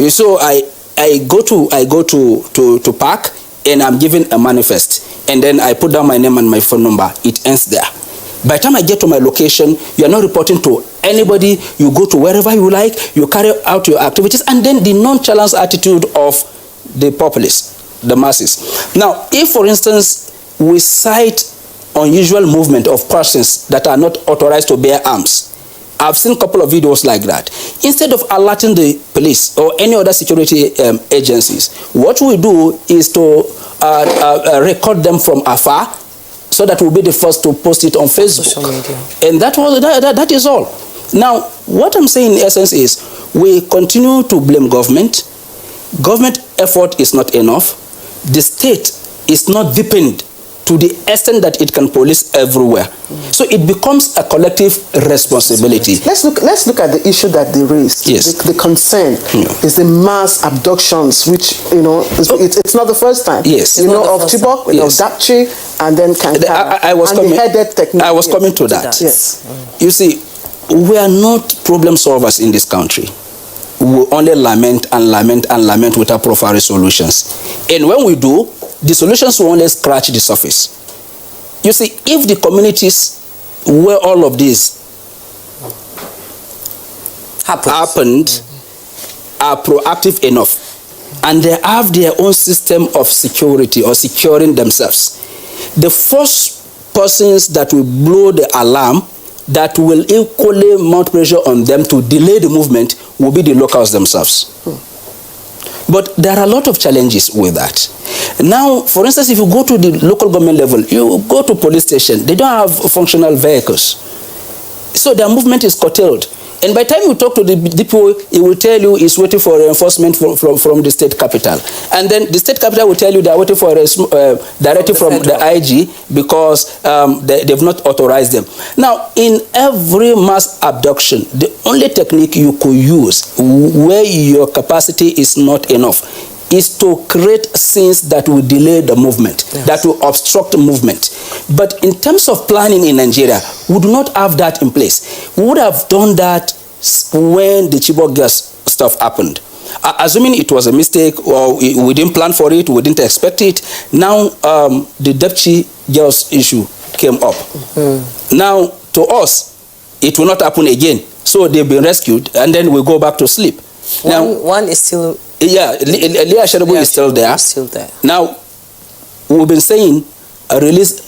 So I go to park and I'm given a manifest and then I put down my name and my phone number. It ends there. By the time I get to my location, you are not reporting to anybody. You go to wherever you like, you carry out your activities, and then the nonchalance attitude of the populace, the masses. Now, if, for instance, we cite unusual movement of persons that are not authorized to bear arms, I've seen a couple of videos like that. Instead of alerting the police or any other security agencies, what we do is to record them from afar, so that we'll be the first to post it on Facebook. And that is all. Now, what I'm saying in essence is we continue to blame government. Government effort is not enough. The state is not deepened to the extent that it can police everywhere. So it becomes a collective responsibility. Let's look at the issue that they raised. Yes. The concern is the mass abductions, which it's not the first time. Yes. Of Chibok, of Dapchi, and then Kankara. I was coming to that. Yes. You see, we are not problem solvers in this country. We only lament and lament and lament without proper solutions. And when we do, the solutions will only scratch the surface. You see, if the communities where all of this happened are proactive enough and they have their own system of security or securing themselves, the first persons that will blow the alarm that will equally mount pressure on them to delay the movement will be the locals themselves. But there are a lot of challenges with that. Now, for instance, if you go to the local government level, you go to police station, they don't have functional vehicles. So their movement is curtailed. And by the time you talk to the DPO, he will tell you he's waiting for reinforcement from the state capital. And then the state capital will tell you they're waiting for a directive from the IG because they've not authorized them. Now, in every mass abduction, the only technique you could use where your capacity is not enough is to create scenes that will delay the movement, that will obstruct movement. But in terms of planning in Nigeria, we do not have that in place. We would have done that when the Chibok gas stuff happened. Assuming it was a mistake or we didn't plan for it, we didn't expect it, now the Dapchi girls issue came up. Now, to us, it will not happen again. So they've been rescued and then we go back to sleep. One is still... Yeah, Leah Sharabu is still there. Now, we've been saying release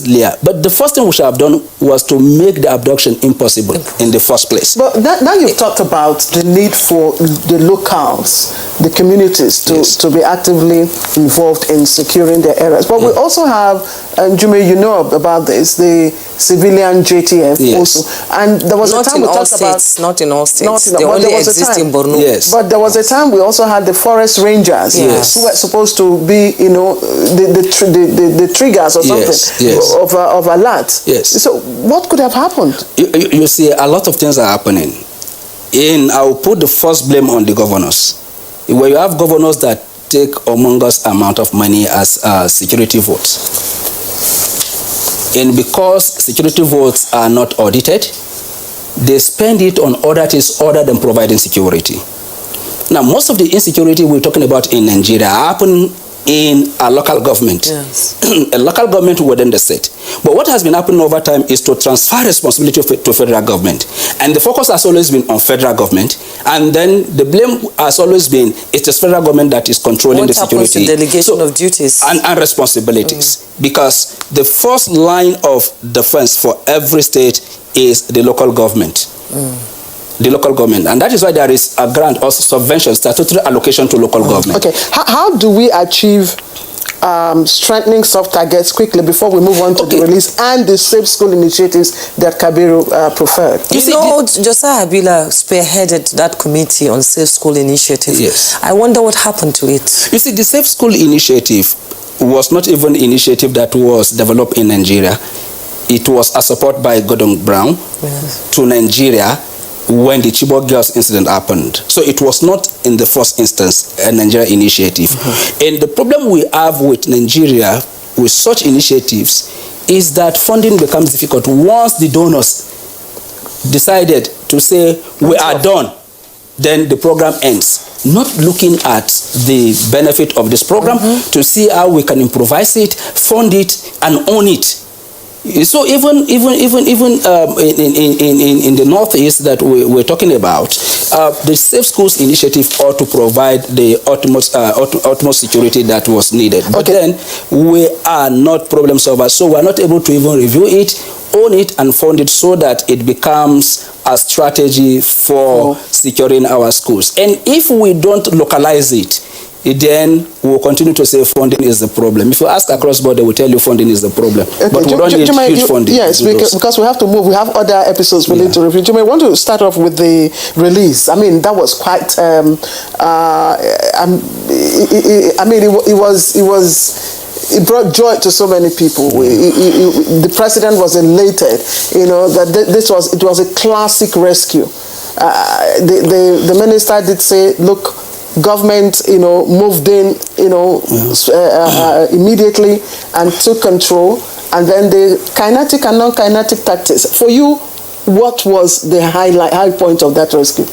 Leah. But the first thing we should have done was to make the abduction impossible in the first place. But now you've talked about the need for the locals, the communities to be actively involved in securing their areas. But we also have, and Jume, you know about this, the civilian JTF also. And there was a time we talked about... Not in all states. They only exist in Borno. Yes. But there was a time we also had the forest rangers who were supposed to be, the triggers or something of alert. Yes. So what could have happened? You see, a lot of things are happening. And I will put the first blame on the governors. Where you have governors that take humongous amount of money as security votes. And because security votes are not audited, they spend it on other things other than providing security. Now, most of the insecurity we're talking about in Nigeria happen in a local government, a local government within the state. But what has been happening over time is to transfer responsibility to federal government. And the focus has always been on federal government. And then the blame has always been it's the federal government that is controlling the security. What happens to delegation of duties? And responsibilities. Because the first line of defense for every state is the local government. the local government. And that is why there is a grant or subvention, statutory allocation to local government. Okay, how do we achieve strengthening soft targets quickly before we move on to the release and the safe school initiatives that Kabiru preferred? You know, Josiah Abila spearheaded that committee on safe school initiative. Yes. I wonder what happened to it. You see, the safe school initiative was not even an initiative that was developed in Nigeria. It was a support by Gordon Brown to Nigeria when the Chibok girls incident happened. So it was not in the first instance a Nigeria initiative. And the problem we have with Nigeria with such initiatives is that funding becomes difficult once the donors decided to say we are done, then the program ends. Not looking at the benefit of this program to see how we can improvise it, fund it, and own it. So even in the Northeast that we're talking about, the Safe Schools initiative ought to provide the utmost security that was needed. But then we are not problem solvers, so we're not able to even review it, own it, and fund it so that it becomes a strategy for securing our schools. And if we don't localize it, then we'll continue to say funding is the problem. If you ask across board, they will tell you funding is the problem. But we don't need huge funding. Yes, because we have to move. We have other episodes we need to review. Jimmy, I want to start off with the release. I mean, that was quite... it brought joy to so many people. The president was elated, that it was a classic rescue. The minister did say, look, government, moved in, immediately and took control, and then the kinetic and non-kinetic tactics. For you, what was the high point of that rescue?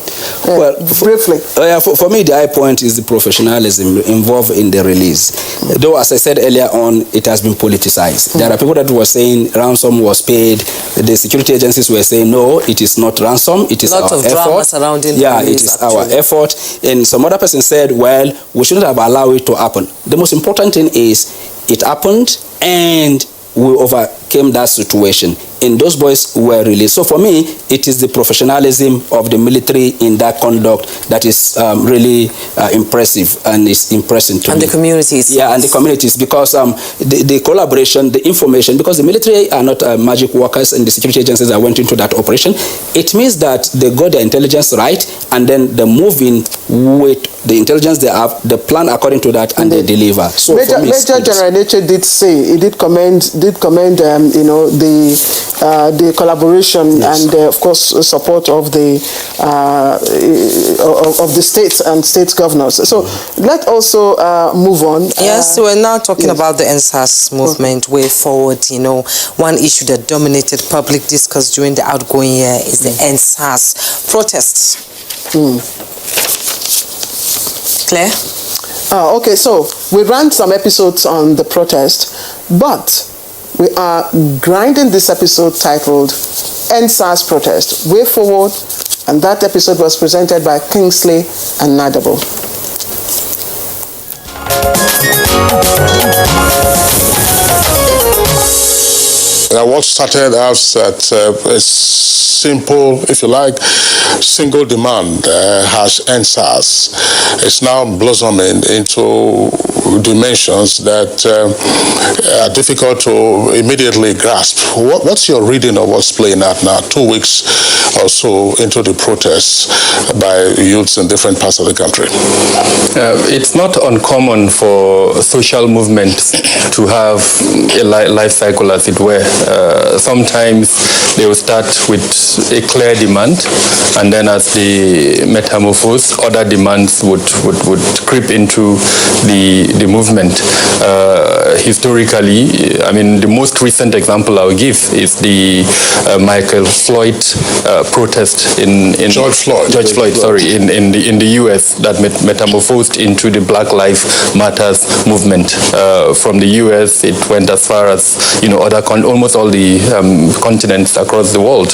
Well, briefly. For me, the high point is the professionalism involved in the release. Though, as I said earlier on, it has been politicized. There are people that were saying ransom was paid. The security agencies were saying, no, it is not ransom, it is our effort. Lots of drama surrounding the release, it is our effort. And some other person said, well, we shouldn't have allowed it to happen. The most important thing is it happened and we overcame that situation. And those boys were released. So for me, it is the professionalism of the military in that conduct that is really impressive and is impressive to me. And the communities. Yeah, and the communities, because the collaboration, the information, because the military are not magic workers and the security agencies that went into that operation, it means that they got their intelligence right and then they move in with the intelligence they have, they plan according to that, and they deliver. So Major General Nature did say, he did commend the collaboration and of course support of the states and state governors. So let's also move on. Yes, we're now talking about the EndSARS movement, way forward. One issue that dominated public discourse during the outgoing year is the EndSARS protests. Claire? Okay, so we ran some episodes on the protest, but we are grinding this episode titled EndSARS Protest, Way Forward, and that episode was presented by Kingsley and Nadabo. What started as a simple, if you like, single demand has EndSARS. It's now blossoming into dimensions that are difficult to immediately grasp. What's your reading of what's playing out now, 2 weeks or so into the protests by youths in different parts of the country? It's not uncommon for social movements to have a life cycle, as it were. Sometimes they will start with a clear demand, and then as they metamorphose, other demands would creep into the movement. Historically, I mean, the most recent example I'll give is the Michael Floyd protest in George Floyd, in the US that metamorphosed into the Black Lives Matters movement. From the US, it went as far as almost all the continents across the world.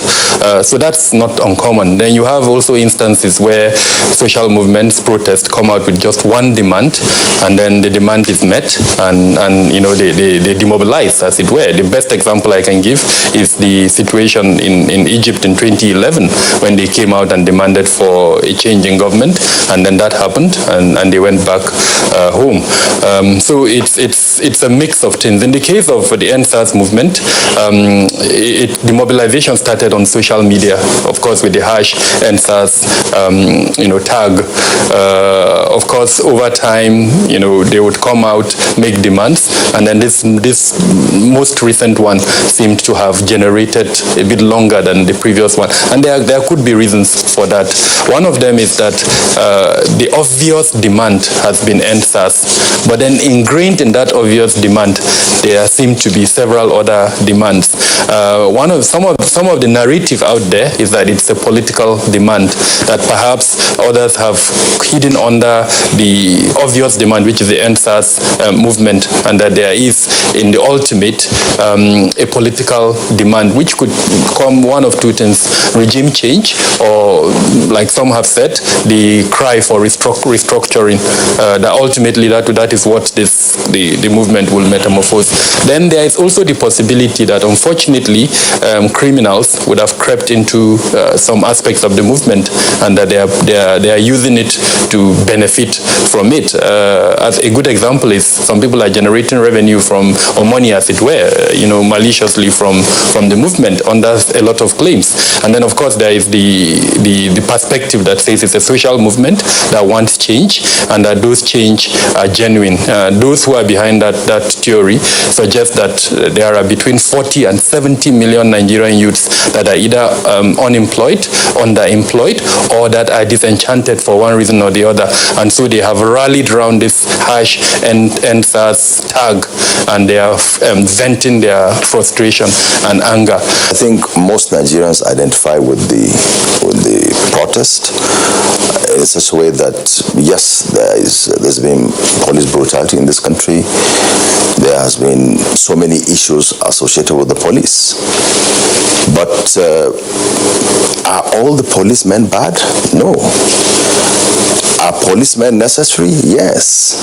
So that's not uncommon. Then you have also instances where social movements, protests come out with just one demand, and then the demand is met, and you know, they demobilize, as it were. The best example I can give is the situation in Egypt in 2011, when they came out and demanded for a change in government, and then that happened, and they went back home. So it's a mix of things. In the case of the EndSARS movement, the mobilization started on social media, of course, with the hash EndSARS, tag. Of course, over time, they would come out, make demands, and then this most recent one seemed to have generated a bit longer than the previous one, and there could be reasons for that. One of them is that the obvious demand has been EndSARS, but then ingrained in that obvious demand, there seem to be several other demands. Some of the narrative out there is that it's a political demand, that perhaps others have hidden under the obvious demand, which is the EndSARS movement, and that there is, in the ultimate, a political demand, which could come one of two things: regime change, or, like some have said, the cry for restructuring. That ultimately that is what the movement will metamorphose. Then there is also the possibility that, unfortunately, criminals would have crept into some aspects of the movement, and that they are using it to benefit from it. As a good example is, some people are generating revenue or money, as it were, maliciously from the movement under a lot of claims. And then, of course, there is the perspective that says it's a social movement that wants change, and that those change are genuine. Those who are behind that theory suggest that there are between 40 and 70 million Nigerian youths that are either unemployed, underemployed, or that are disenchanted for one reason or the other. And so they have rallied around this hash EndSARS tag, and they are venting their frustration and anger. I think most Nigerians identify with the protest in such a way that, yes, there's been police brutality in this country. There has been so many issues associated with the police. But are all the policemen bad? No. Are policemen necessary? Yes.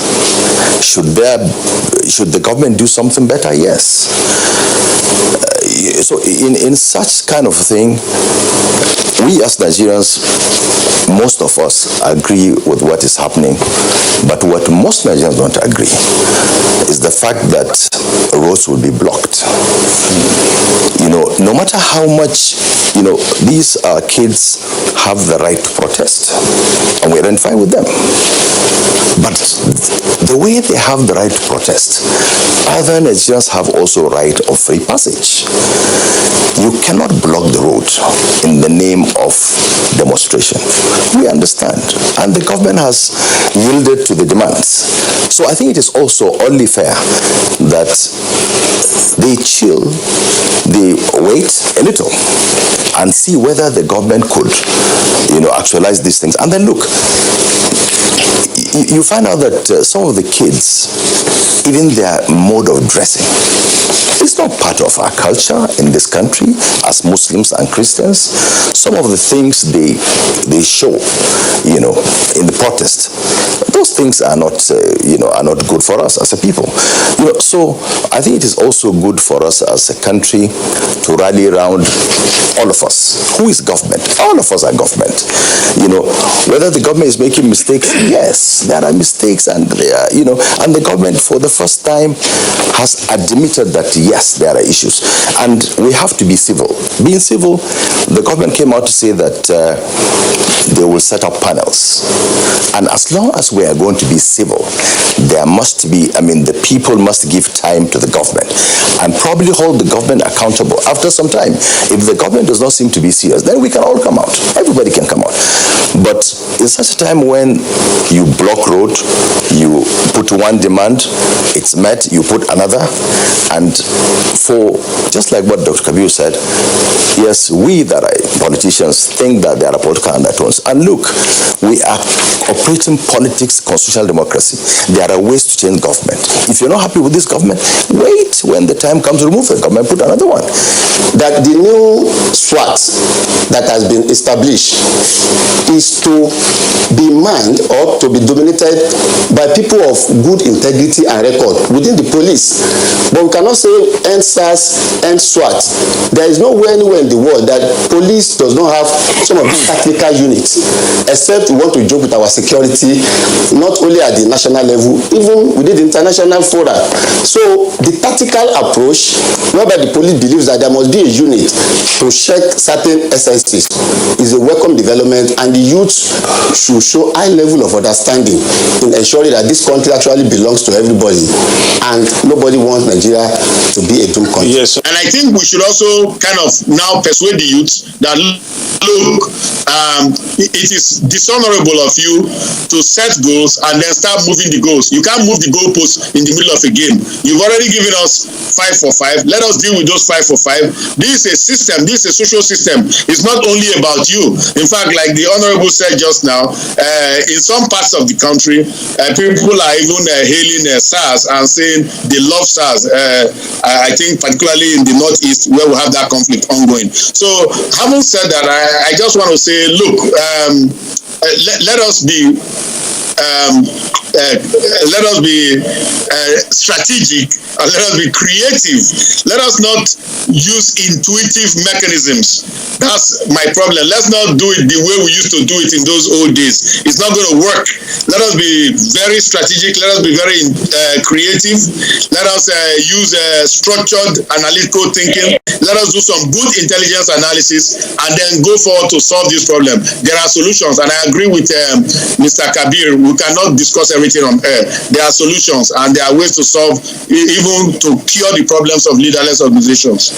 Should the government do something better? Yes. So in such kind of thing, we as Nigerians, most of us agree with what is happening, but what most Nigerians don't agree is the fact that roads will be blocked. No matter how much, these kids have the right to protest, and we identify with them. But the way they have the right to protest, other Nigerians have also right of free passage. You cannot block the road in the name of demonstration. We understand, and the government has yielded to the demands. So I think it is also only fair that they chill, they wait a little and see whether the government could, actualize these things. And then look, you find out that some of the kids, even their mode of dressing, it's not part of our culture in this country as Muslims and Christians. Some of the things they show, in the protest, those things are not, are not good for us as a people. So I think it is also good for us as a country to rally around all of us. Who is government? All of us are government. Whether the government is making mistakes, yes, there are mistakes, and they are, and the government for the first time has admitted that yes, there are issues, and we have to be civil. Being civil, the government came out to say that they will set up panels, and as long as we are going to be civil, there must be, the people must give time to the government and probably hold the government accountable after some time. If the government does not seem to be serious, then we can all come out. Everybody can come out. But in such a time when you block road, you put one demand, it's met, you put another, and for, just like what Dr. Kabir said, yes, we that are politicians think that there are political undertones. And look, we are operating politics, constitutional democracy. There are ways to change government. If you're not happy with this government, wait when when the time comes to remove it, come and put another one. That the new SWAT that has been established is to be manned or to be dominated by people of good integrity and record within the police. But we cannot say EndSARS, EndSWAT. There is nowhere anywhere in the world that police does not have some of these tactical units, except we want to joke with our security, not only at the national level, even within the international fora. So the tactical approach, whereby the police believes that there must be a unit to check certain SSTs, is a welcome development, and the youth should show high level of understanding in ensuring that this country actually belongs to everybody, and nobody wants Nigeria to be a doomed country. Yes, and I think we should also kind of now persuade the youth that look, it is dishonorable of you to set goals and then start moving the goals. You can't move the goalposts in the middle of a game. You've already given us 5 for 5. Let us deal with those 5 for 5. This is a system. This is a social system. It's not only about you. In fact, like the Honorable said just now, in some parts of the country, people are even hailing SARS and saying they love SARS. I think particularly in the Northeast where we have that conflict ongoing. So having said that, I just want to say, look, let us be strategic, and let us be creative. Let us not use intuitive mechanisms. That's my problem. Let's not do it the way we used to do it in those old days. It's not going to work. Let us be very strategic. Let us be very creative. Let us use structured analytical thinking. Let us do some good intelligence analysis and then go forward to solve this problem. There are solutions, and I agree with Mr. Kabir. We cannot discuss everything on air. There are solutions, and there are ways to solve, even to cure the problems of leaderless organizations.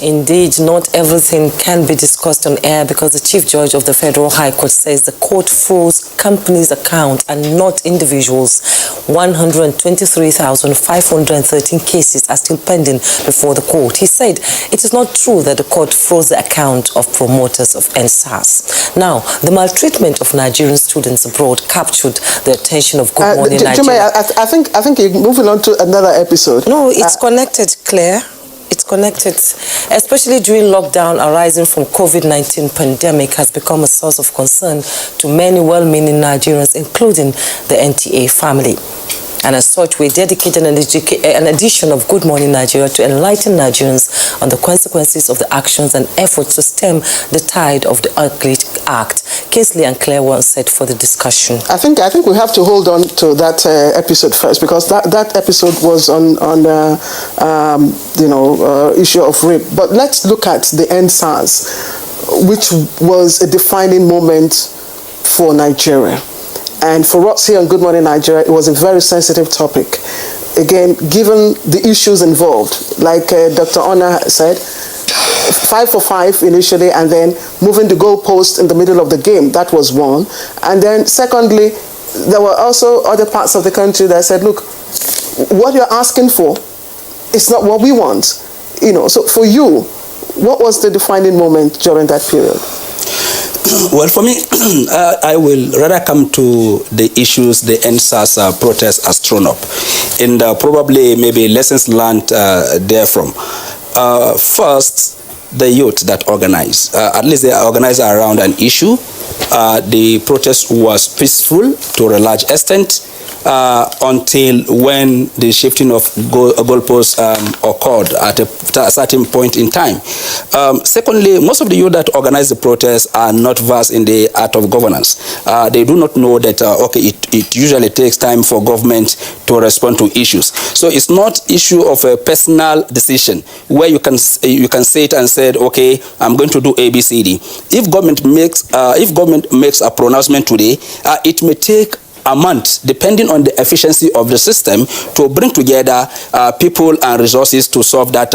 Indeed, not everything can be discussed on air because the Chief Judge of the Federal High Court says the court froze companies' accounts and not individuals. 123,513 cases are still pending before the court. He said it is not true that the court froze the account of promoters of EndSARS. Now, the maltreatment of Nigerian students abroad captured the attention of Good Morning Nigeria. I think you're moving on to another episode. No, it's connected, Claire. It's connected, especially during lockdown arising from COVID-19 pandemic has become a source of concern to many well-meaning Nigerians, including the NTA family. And as such, we dedicated an edition of Good Morning Nigeria to enlighten Nigerians on the consequences of the actions and efforts to stem the tide of the ugly act. Kingsley and Claire were set for the discussion. I think we have to hold on to that episode first, because that episode was on issue of rape. But let's look at the EndSARS, which was a defining moment for Nigeria. And for us here on Good Morning Nigeria, it was a very sensitive topic. Again, given the issues involved, like Dr. Ona said, 5 for 5 initially, and then moving the goalpost in the middle of the game, that was one. And then secondly, there were also other parts of the country that said, look, what you're asking for is not what we want. So for you, what was the defining moment during that period? Well, for me, I will rather come to the issues the EndSARS protest has thrown up, and probably maybe lessons learned therefrom. First, the youth that organize. At least they organize around an issue. The protest was peaceful to a large extent until when the shifting of goalposts occurred at a certain point in time. Secondly, most of the youth that organize the protests are not versed in the art of governance. They do not know that, it usually takes time for government to respond to issues. So it's not issue of a personal decision where you can say it and say, okay, I'm going to do A, B, C, D. If government makes a pronouncement today, it may take a month, depending on the efficiency of the system, to bring together people and resources to solve that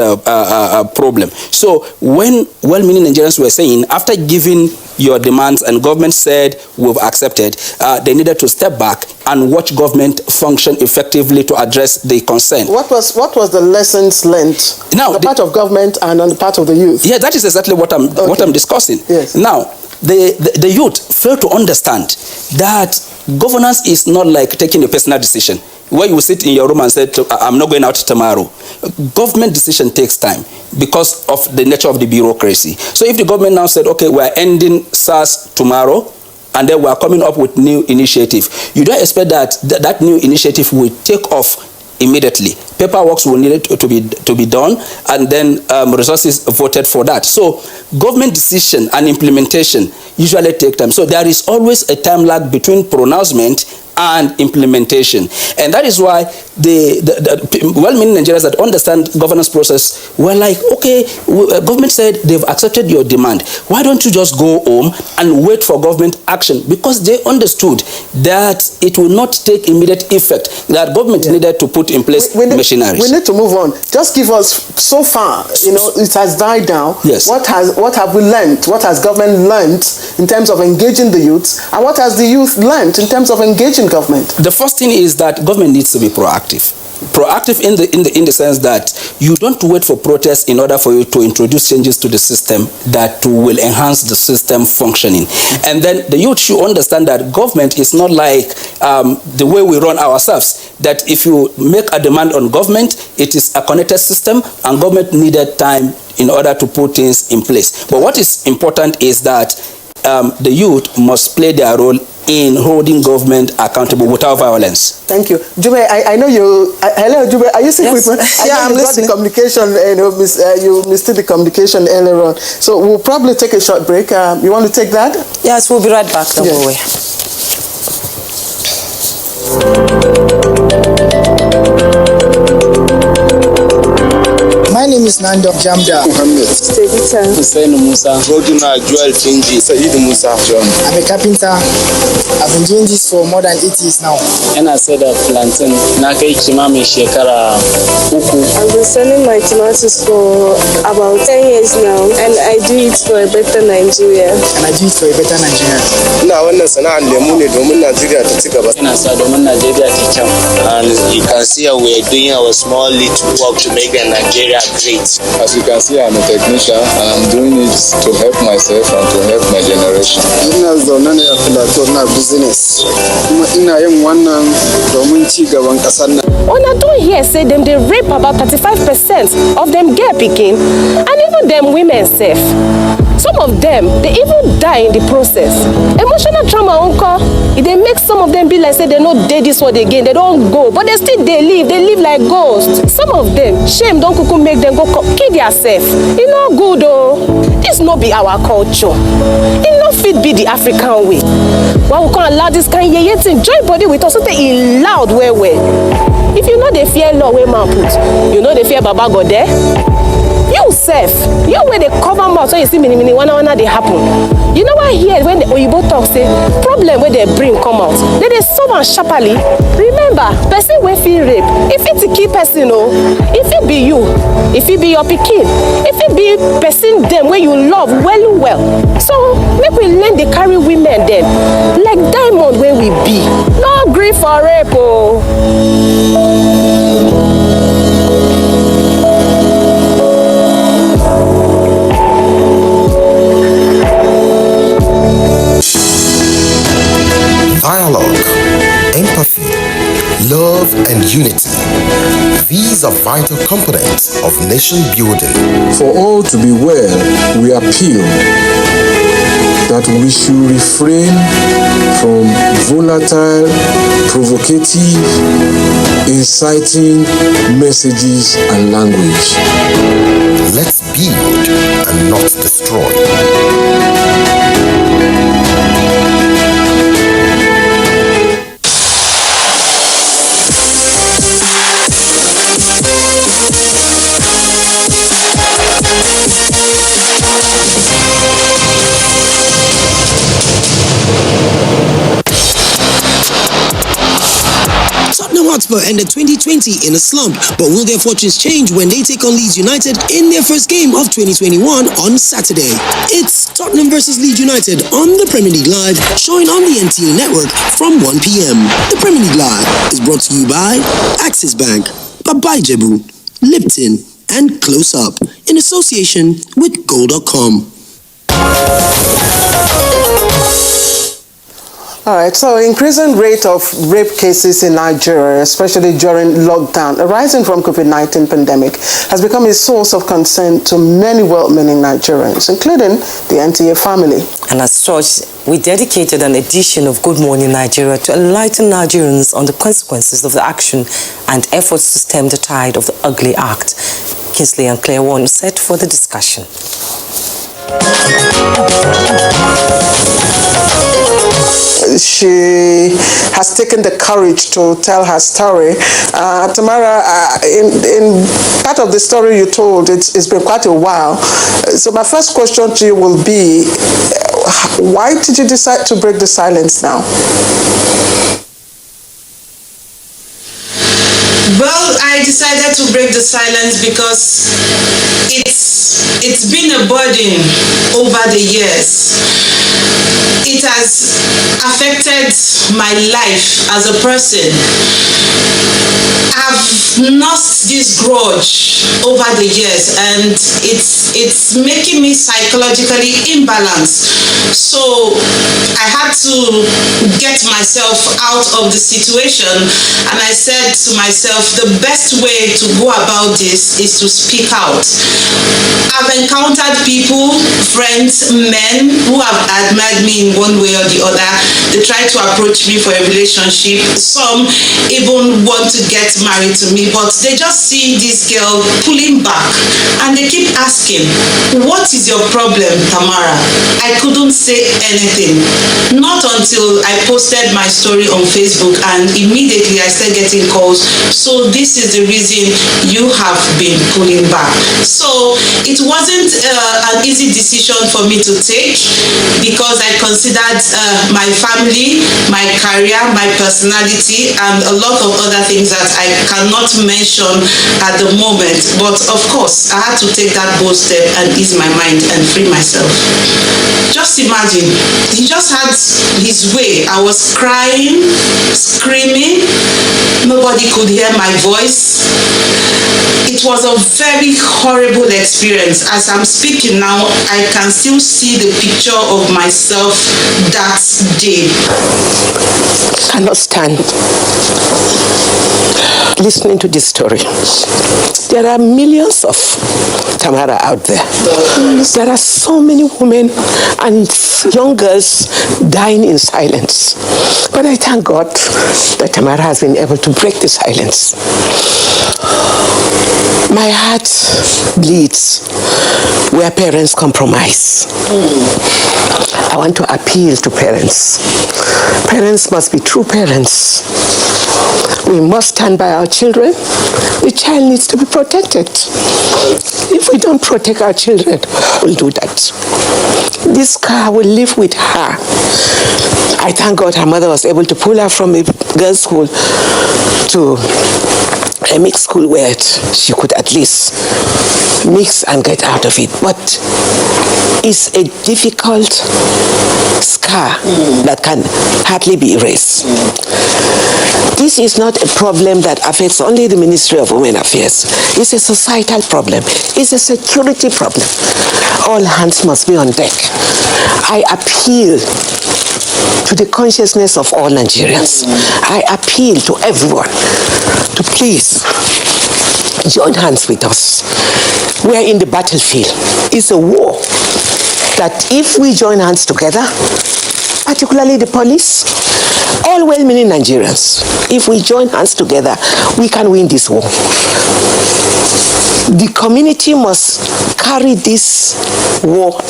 problem. So when well-meaning Nigerians were saying, after giving your demands and government said we've accepted, they needed to step back and watch government function effectively to address the concern. What was the lessons learned on the part of government and on the part of the youth? Yeah, that is exactly what I'm discussing. Yes. Now, the youth fail to understand that governance is not like taking a personal decision where you sit in your room and say, I'm not going out tomorrow. Government decision takes time because of the nature of the bureaucracy. So if the government now said, okay, we're ending SARS tomorrow, and then we're coming up with new initiative, you don't expect that that new initiative will take off immediately. Paperwork will need to be done, and then resources voted for that. So government decision and implementation usually take time. So there is always a time lag between pronouncement and implementation. And that is why the well-meaning Nigerians that understand governance process were like, okay, government said they've accepted your demand. Why don't you just go home and wait for government action? Because they understood that it will not take immediate effect, that government needed to put in place machineries. We need to move on. Just give us, so far, you know, it has died down. Yes. What have we learned? What has government learned in terms of engaging the youth? And what has the youth learned in terms of engaging government? The first thing is that government needs to be proactive. Proactive in the sense that you don't wait for protests in order for you to introduce changes to the system that will enhance the system functioning. And then the youth should understand that government is not like the way we run ourselves, that if you make a demand on government, it is a connected system, and government needed time in order to put things in place. But what is important is that the youth must play their role in holding government accountable without violence. Thank you. Jube, I know you... hello, Jube, are you still with me? Yeah, I'm listening. The communication, you missed the communication earlier on. So we'll probably take a short break. You want to take that? Yes, we'll be right back. Don't go away. My name is Nando Jamda Muhammad. Stevita Hussein Musa. Roduna Joel Chinji. Said Musa John. I'm a carpenter. I've been doing this for more than 8 years now. And I said plantain. Nakai Chimami Shekara Uku. I've been selling my tomatoes for about 10 years now, and I do it for a better Nigeria. And I do it for a better Nigeria. Ina wannan sana'ar lemu ne domin Nigeria ta ci gaba. Ina sa domin Nigeria ta kyau. And you can see how we're doing our small little work to make Nigeria great. As you can see, I'm a technician and I'm doing it to help myself and to help my generation. Ina zaune ne a Plateau na business. Kuma ina yin wannan domin ci gaban ƙasar nan. Una don hear say them they rape about 35% of them girl pikin, and even them women sef. Some of them, they even die in the process. Emotional trauma, uncle, it they make some of them be like say they no did this one again, they don't go, but they still they live like ghosts. Some of them, shame don't kuku make them go kill themselves. It no good though. This no be our culture. It no fit be the African way. Why we can't allow this kind of yet enjoy body with us something loud well. If you know they fear law where man put, you know they fear Baba God there. You self, you where they cover mouth so you see mini wana they happen. You know why here when the Oyibo talk say problem where they bring come out, they solve and sharply. Remember, person wey feel rape, if it's a key person, if it be you, if it be your pikin, if it be person them where you love well. So make we learn they carry women then like diamond where we be. No grief for rape. Dialogue, empathy, love, and unity. These are vital components of nation building. For all to be well, we appeal that we should refrain from volatile, provocative, inciting messages and language. Let's build and not destroy. Hotspur ended 2020 in a slump, but will their fortunes change when they take on Leeds United in their first game of 2021 on Saturday? It's Tottenham versus Leeds United on the Premier League Live, showing on the NTA network from 1 p.m. The Premier League Live is brought to you by Axis Bank, Babai Jebu, Lipton, and Close Up in association with Goal.com. All right, so increasing rate of rape cases in Nigeria, especially during lockdown, arising from COVID-19 pandemic, has become a source of concern to many well-meaning Nigerians, including the NTA family. And as such, we dedicated an edition of Good Morning Nigeria to enlighten Nigerians on the consequences of the action and efforts to stem the tide of the ugly act. Kingsley and Claire Warren set for the discussion. She has taken the courage to tell her story. Tamara, in part of the story you told, it's been quite a while. So my first question to you will be, why did you decide to break the silence now? Well, I decided to break the silence because it's been a burden over the years. It has affected my life as a person. I've nursed this grudge over the years, and it's making me psychologically imbalanced. So I had to get myself out of the situation, and I said to myself, the best way to go about this is to speak out. I've encountered people, friends, men who have admired me in one way or the other. They try to approach me for a relationship. Some even want to get married to me, but they just see this girl pulling back, and they keep asking, what is your problem, Tamara? I couldn't say anything. Not until I posted my story on Facebook, and immediately I started getting calls. So this is the reason you have been pulling back. So it wasn't an easy decision for me to take, because I considered my family, my career, my personality, and a lot of other things that I cannot mention at the moment. But of course, I had to take that bold step and ease my mind and free myself. Just imagine, he just had his way. I was crying, screaming. Nobody could hear my voice. It was a very horrible experience. As I'm speaking now, I can still see the picture of myself that day. I cannot stand listening to this story. There are millions of Tamara out there. There are so many women and young girls dying in silence. But I thank God that Tamara has been able to break the silence. My heart bleeds where parents compromise. I want to appeal to parents. Parents must be true parents. We must stand by our children. The child needs to be protected. If we don't protect our children, we'll do that. This car will live with her. I thank God her mother was able to pull her from a girls' school to a mixed school where she could at least mix and get out of it. But it's a difficult scar that can hardly be erased. This is not a problem that affects only the Ministry of Women Affairs. It's a societal problem. It's a security problem. All hands must be on deck. I appeal to the consciousness of all Nigerians. I appeal to everyone to please join hands with us. We are in the battlefield. It's a war that if we join hands together, particularly the police, all well-meaning Nigerians, if we join hands together, we can win this war. The community must carry this war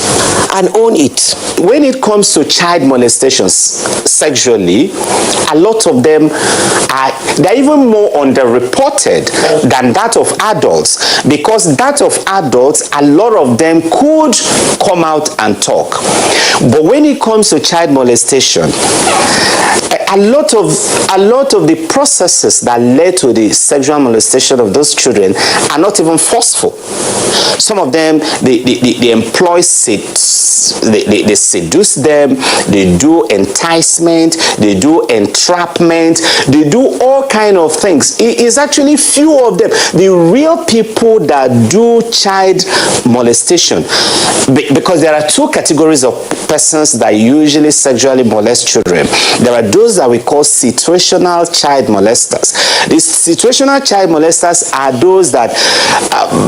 and own it. When it comes to child molestations sexually, a lot of them they're even more underreported than that of adults, because that of adults, a lot of them could come out and talk. But when it comes to child molestation, a lot of the processes that led to the sexual molestation of those children are not even forceful. Some of them, they employ they seduce them, they do enticement, they do entrapment, they do all kind of things. It is actually few of them. The real people that do child molestation, because there are two categories of persons that usually sexually molest children. There are those that we call situational child molesters. These situational child molesters are those that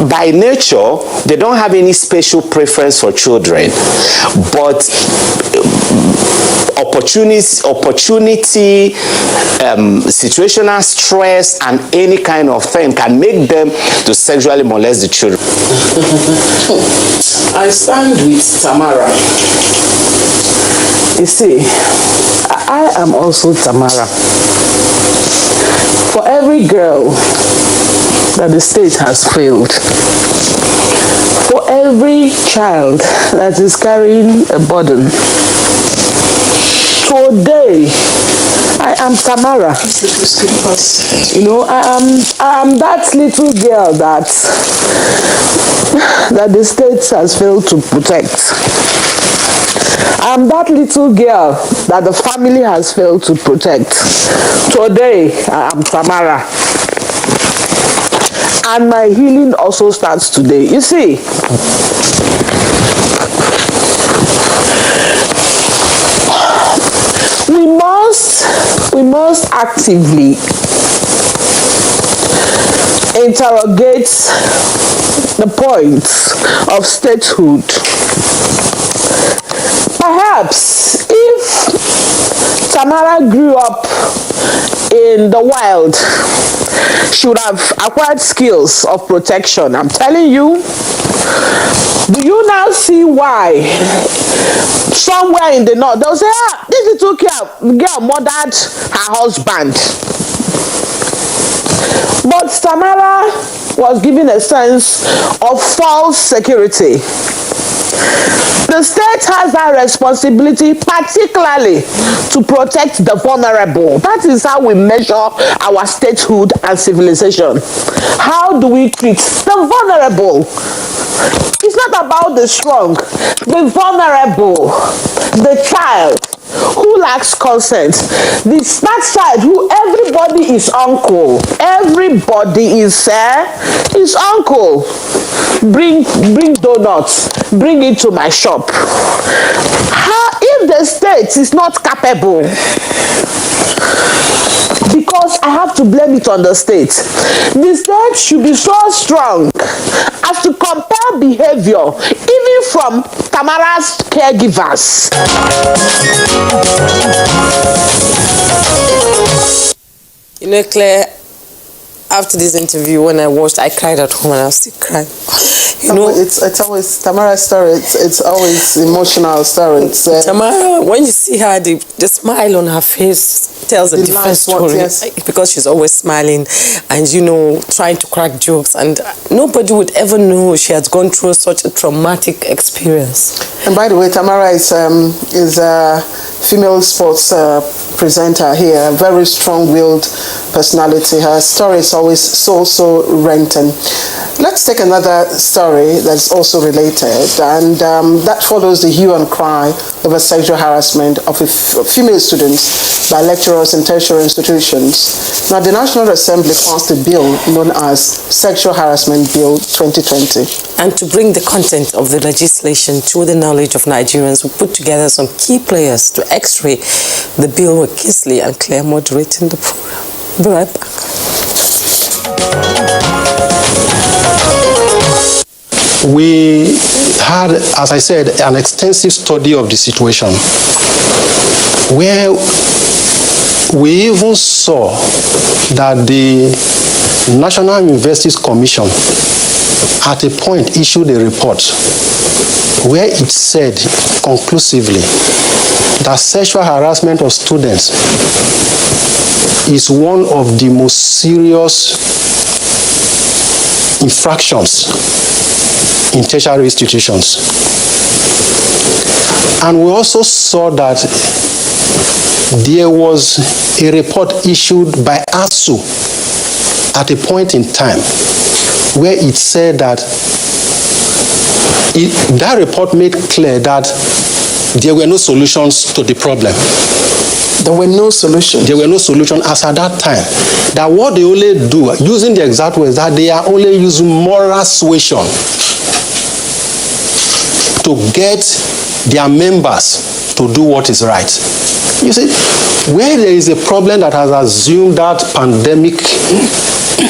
by nature they don't have any special preference for children, but opportunity, situational stress and any kind of thing can make them to sexually molest the children. I stand with Tamara. You see, I am also Tamara. For every girl that the state has failed, for every child that is carrying a burden, today I am Tamara. You know, I am that little girl that the state has failed to protect. I'm that little girl that the family has failed to protect. Today, I am Tamara. And my healing also starts today. You see, we must actively interrogate the points of statehood. Perhaps if Tamara grew up in the wild, she would have acquired skills of protection. I'm telling you. Do you now see why somewhere in the north they'll say, this little girl murdered her husband? But Tamara was given a sense of false security. The state has that responsibility, particularly to protect the vulnerable. That is how we measure our statehood and civilization. How do we treat the vulnerable? It's not about the strong, the vulnerable, the child who lacks consent, that side who everybody is uncle, everybody is uncle. Bring donuts, bring it to my shop. How if the state is not capable? Because I have to blame it on the state. The state should be so strong as to compel behavior, even from Tamara's caregivers. You know, Claire, after this interview, when I watched, I cried at home and I was still crying. You know, it's always Tamara's story. It's always emotional story. Tamara, when you see her, the smile on her face tells a different story. Yes. Because she's always smiling and, you know, trying to crack jokes, and nobody would ever know she has gone through such a traumatic experience. And by the way, Tamara is a female sports presenter here, a very strong-willed personality. Her story is always so renting. Let's take another story that's also related, and that follows the hue and cry over sexual harassment of female students by lecturers in tertiary institutions. Now, the National Assembly passed a bill known as Sexual Harassment Bill 2020. And to bring the content of the legislation to the knowledge of Nigerians, we put together some key players to x-ray the bill with Kisley and Claire moderating the program. Be right back. We had, as I said, an extensive study of the situation, where we even saw that the National Universities Commission at a point issued a report where it said conclusively that sexual harassment of students is one of the most serious infractions in tertiary institutions. And we also saw that there was a report issued by ASU at a point in time where it said that that report made clear that there were no solutions to the problem. There were no solutions. There were no solutions as at that time. That what they only do, using the exact words, that they are only using moral suasion to get their members to do what is right. You see, where there is a problem that has assumed that pandemic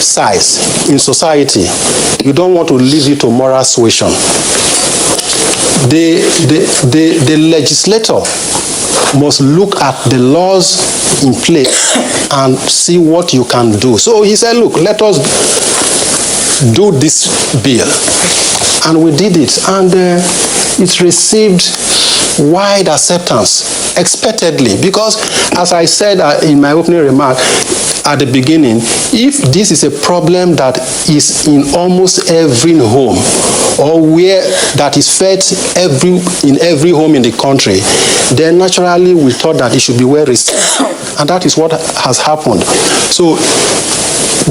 size in society, you don't want to leave it to moral suasion. The legislator must look at the laws in place and see what you can do. So he said, look, let us do this bill. And we did it, and it received wide acceptance, expectedly, because as I said in my opening remark at the beginning, if this is a problem that is in almost every home, or where that is felt in every home in the country, then naturally we thought that it should be well received, and that is what has happened. So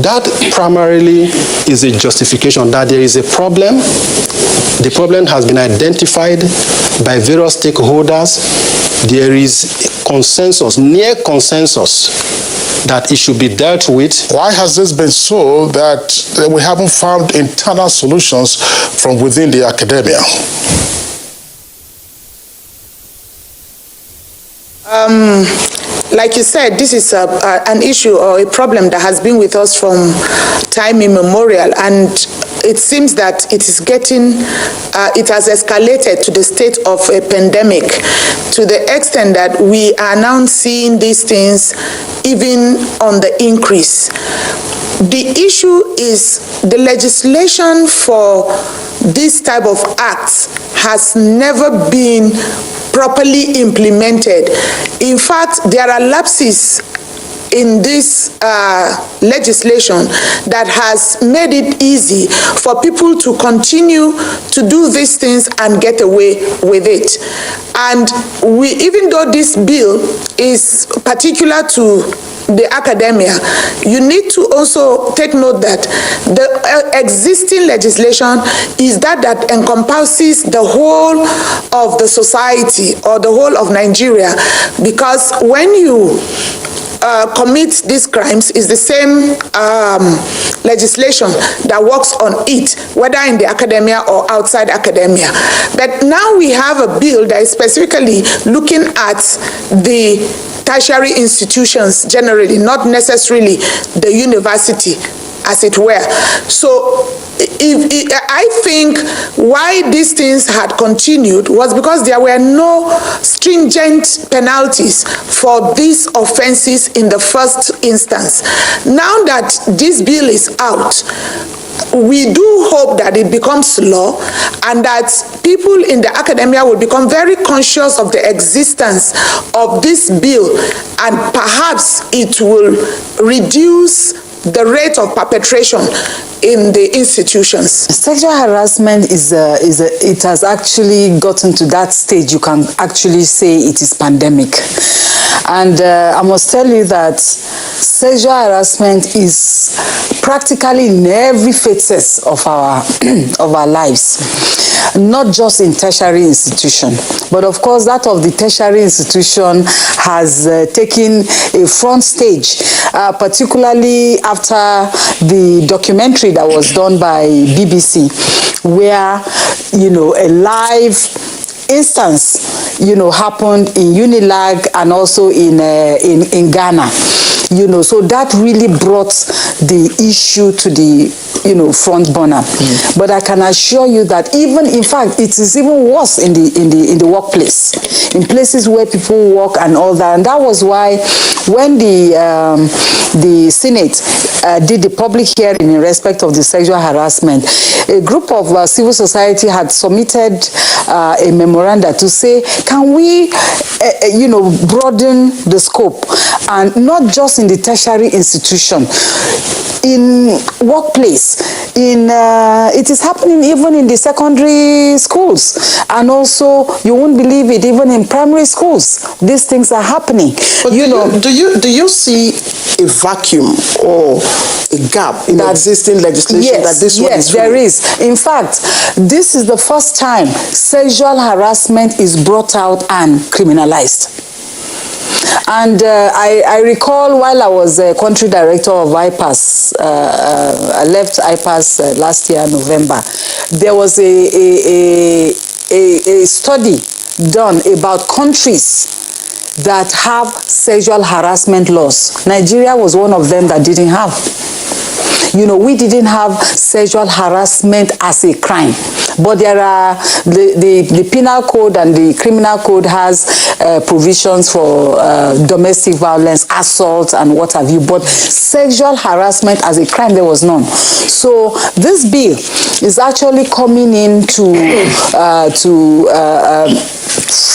that primarily is a justification that there is a problem. The problem has been identified by various stakeholders. There is consensus, near consensus, that it should be dealt with. Why has this been so that we haven't found internal solutions from within the academia? Like you said, this is an issue or a problem that has been with us from time immemorial, and it seems that it is it has escalated to the state of a pandemic, to the extent that we are now seeing these things even on the increase. The issue is the legislation for this type of acts has never been properly implemented. In fact, there are lapses in this legislation that has made it easy for people to continue to do these things and get away with it. And even though this bill is particular to the academia, you need to also take note that the existing legislation is that encompasses the whole of the society or the whole of Nigeria, because when you commit these crimes, is the same legislation that works on it, whether in the academia or outside academia. But now we have a bill that is specifically looking at the tertiary institutions generally, not necessarily the university, as it were. So I think why these things had continued was because there were no stringent penalties for these offenses in the first instance. Now that this bill is out, we do hope that it becomes law and that people in the academia will become very conscious of the existence of this bill, and perhaps it will reduce the rate of perpetration in the institutions. Sexual harassment it has actually gotten to that stage. You can actually say it is pandemic. And I must tell you that sexual harassment is practically in every facet of our lives, not just in tertiary institution, but of course that of the tertiary institution has taken a front stage, particularly after the documentary that was done by BBC, where a live instance happened in Unilag and also in Ghana. So that really brought the issue to the front burner. But I can assure you that even, in fact, it is even worse in the workplace, in places where people work and all that. And that was why when the Senate did the public hearing in respect of the sexual harassment, a group of civil society had submitted a memoranda to say, can we broaden the scope, and not just in the tertiary institution, in workplace, it is happening even in the secondary schools, and also you won't believe it, even in primary schools. These things are happening. But do you see a vacuum or a gap in existing legislation that this one is Yes, there is. In fact, this is the first time sexual harassment is brought out and criminalized. And I recall while I was country director of IPAS, I left IPAS last year, November, there was a study done about countries that have sexual harassment laws. Nigeria was one of them that didn't have. You know, we didn't have sexual harassment as a crime. But there are, the penal code and the criminal code has provisions for domestic violence, assault, and what have you. But sexual harassment as a crime, there was none. So this bill is actually coming in to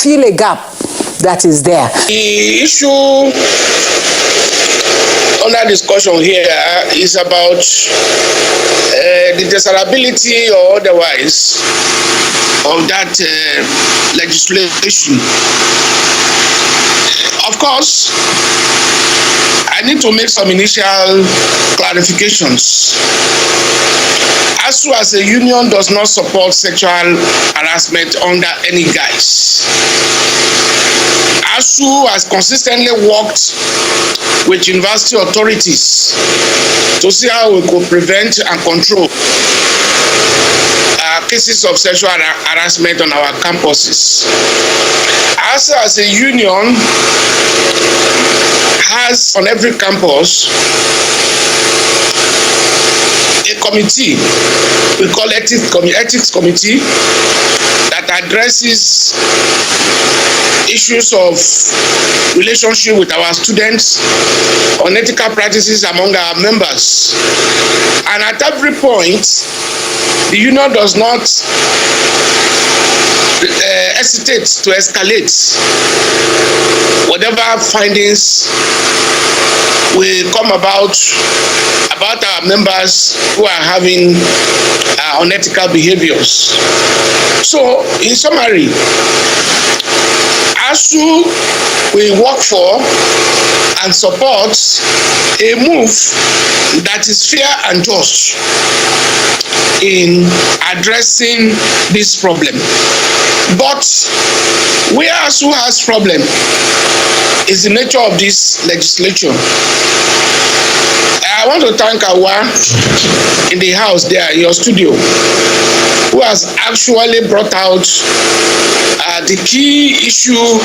fill a gap that is there. The issue under discussion here is about the desirability or otherwise of that legislation. Of course, I need to make some initial clarifications. ASU as a union does not support sexual harassment under any guise. ASU has consistently worked with university authorities to see how we could prevent and control cases of sexual harassment on our campuses. ASU as a union has on every campus a committee, we call ethics committee, that addresses issues of relationship with our students, unethical practices among our members. And at every point, the union does not hesitate to escalate whatever findings will come about our members who are having unethical behaviors. So, in summary, ASU will work for and support a move that is fair and just in addressing this problem. But where ASU has problem is the nature of this legislation. I want to thank Awa in the house there, in your studio, who has actually brought out the key issue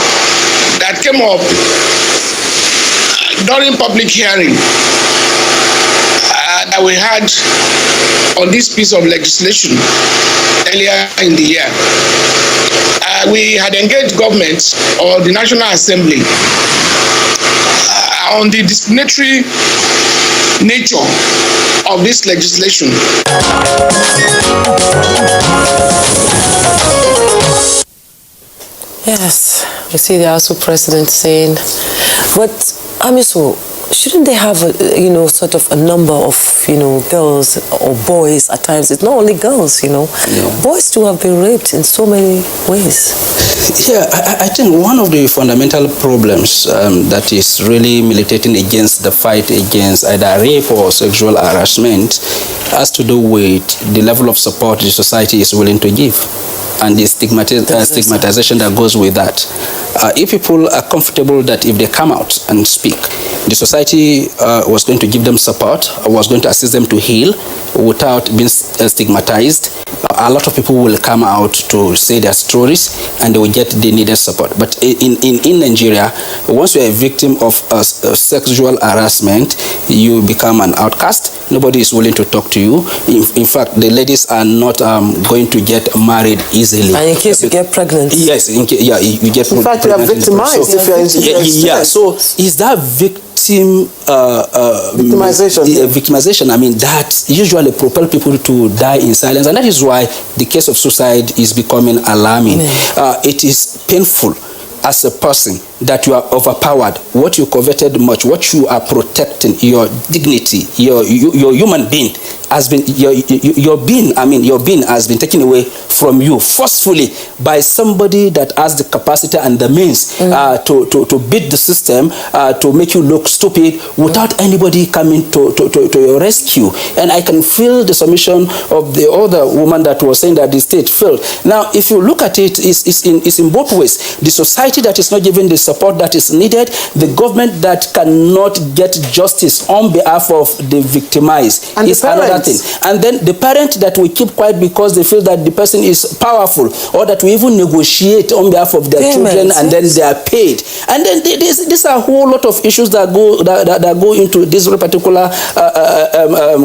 that came up during public hearing that we had on this piece of legislation earlier in the year. We had engaged government or the National Assembly on the discriminatory nature of this legislation. Yes, we see the ASU president saying, but Amiso, shouldn't they have a, sort of a number of, girls or boys at times? It's not only girls, Boys too have been raped in so many ways. Yeah, I think one of the fundamental problems that is really militating against the fight against either rape or sexual harassment has to do with the level of support the society is willing to give and the stigmatization that goes with that. If people are comfortable that if they come out and speak, the society was going to give them support, was going to assist them to heal without being stigmatized, a lot of people will come out to say their stories and they will get the needed support. But in Nigeria, once you are a victim of sexual harassment, you become an outcast. Nobody is willing to talk to you. In fact, the ladies are not going to get married easily. And in case you get pregnant. Yes, you get pregnant. In fact, you are victimized if you are in so is that victimization, I mean, that usually propel people to die in silence, and that is why the case of suicide is becoming alarming. It is painful as a person that you are overpowered, what you coveted much, what you are protecting, your dignity, your human being has been, your being has been taken away from you forcefully by somebody that has the capacity and the means to beat the system, to make you look stupid without anybody coming to your rescue. And I can feel the submission of the other woman that was saying that the state failed. Now, if you look at it, it's in both ways. The society that is not giving the support that is needed, the government that cannot get justice on behalf of the victimized is another thing. And then the parent that we keep quiet because they feel that the person is powerful, or that we even negotiate on behalf of their children and then they are paid. And then these are a whole lot of issues that go into this particular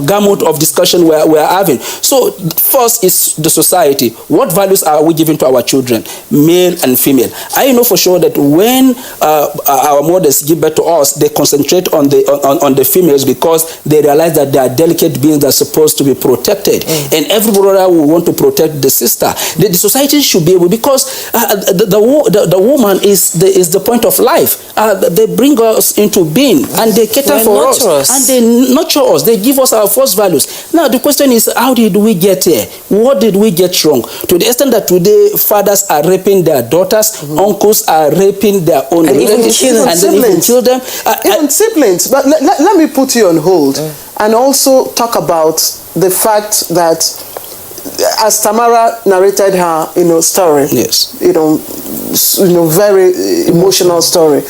gamut of discussion we're having. So first is the society. What values are we giving to our children, male and female? I know for sure that when our mothers give birth to us, they concentrate on the females because they realize that they are delicate beings that are supposed to be protected. And every brother will want to protect the sister. The society should be able, because the woman is the point of life. They bring us into being and they cater for us and they nurture us. They give us our first values. Now the question is, how did we get here? What did we get wrong? To the extent that today fathers are raping their daughters, uncles are raping their own relatives, and then even kill them. Even siblings. But let me put you on hold and also talk about the fact that, as Tamara narrated her, story, very emotional story.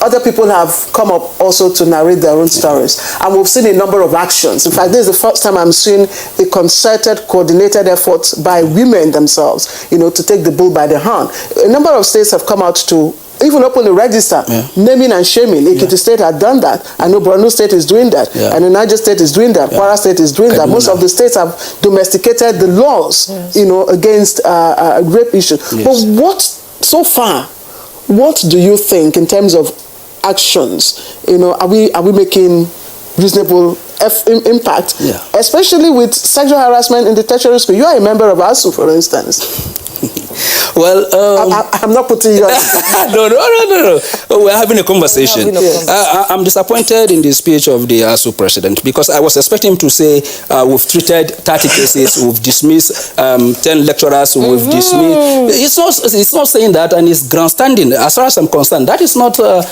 Other people have come up also to narrate their own stories. And we've seen a number of actions. In fact, this is the first time I'm seeing a concerted, coordinated effort by women themselves, to take the bull by the horn. A number of states have come out to even open a register, naming and shaming. Ekiti State had done that. I know Borno State is doing that. And the Niger State is doing that. Kwara State is doing that. Most of the states have domesticated the laws, against rape issues. But so far, what do you think in terms of actions? Are we making reasonable impact? Especially with sexual harassment in the tertiary school. You are a member of ASU, for instance. Well, I'm not putting you on. No. We're having a conversation. I'm disappointed in the speech of the ASU president, because I was expecting him to say, we've treated 30 cases, we've dismissed 10 lecturers, we've dismissed. It's not saying that, and it's grandstanding. As far as I'm concerned, that is not the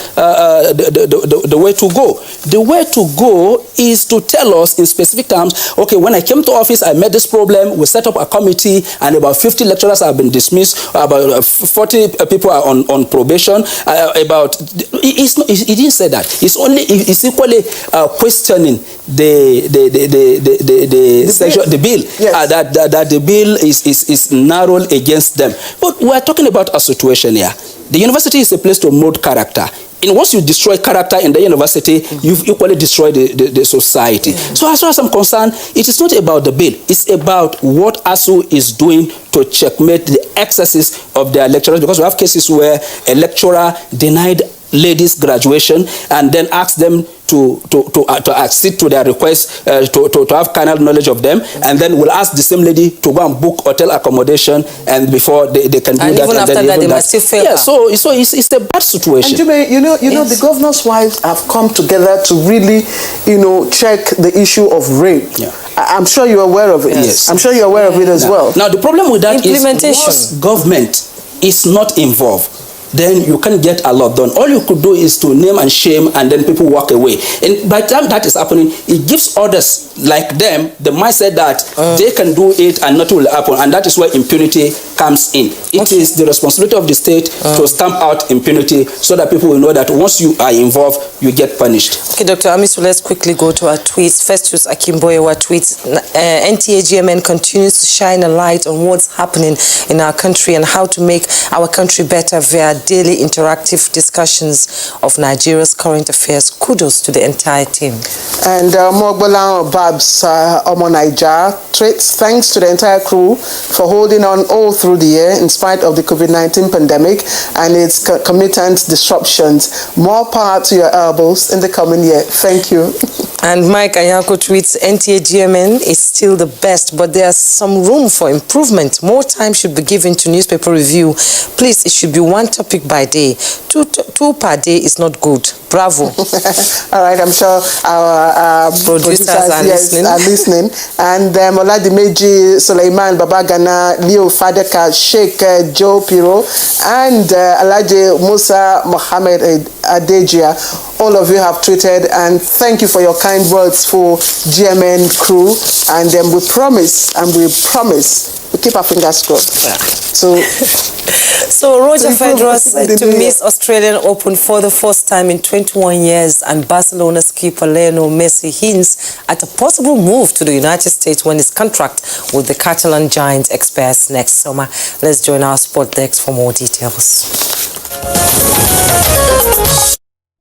way to go. The way to go is to tell us in specific terms, okay, when I came to office, I met this problem, we set up a committee, and about 50 lecturers have been dismissed, about 40 people are on probation. He didn't say that. It's equally questioning the bill. That the bill is narrow against them. But we are talking about a situation here. The university is a place to mold character. And once you destroy character in the university, you've equally destroyed the society. So as far as I'm concerned, it is not about the bill. It's about what ASU is doing to checkmate the excesses of their lecturers, because we have cases where a lecturer denied ladies graduation and then asked them to accede to their request to have carnal knowledge of them, and then we'll ask the same lady to go and book hotel accommodation, and before they can do that, even after that, they must still fail. So it's a bad situation. And you know, the governor's wives have come together to really, check the issue of rape. I'm sure you're aware of it. Yes. I'm sure you're aware of it as well. Now the problem with that is once government is not involved, then you can't get a lot done. All you could do is to name and shame, and then people walk away. And by the time that is happening, it gives others like them the mindset that they can do it and nothing will happen. And that is where impunity comes in. It is the responsibility of the state to stamp out impunity so that people will know that once you are involved, you get punished. Okay, Dr. Amisu, let's quickly go to our tweets. Festus Akimboyewa tweets, NTA GMN continues to shine a light on what's happening in our country and how to make our country better via daily interactive discussions of Nigeria's current affairs. Kudos to the entire team. And Mogbola Babs Omo Naija tweets, thanks to the entire crew for holding on all through the year in spite of the COVID-19 pandemic and its concomitant disruptions. More power to your elbows in the coming year. Thank you. And Mike Anyako tweets, NTA GMN is still the best, but there's some room for improvement. More time should be given to newspaper review. Please, it should be one topic by day. Two per day is not good. Bravo. All right, I'm sure our producers are listening. And Oladimeji Suleiman, Babagana, Leo Fadeka, Sheikh Joe Piro, and Alhaji Musa Mohammed Adejia. All of you have tweeted, and thank you for your kind words for GMN crew. And then we promise, we keep our fingers crossed. So Roger Federer said to miss Australian Open for the first time in 21 years, and Barcelona skipper Lionel Messi hints at a possible move to the United States when his contract with the Catalan Giants expires next summer. Let's join our sport desk for more details.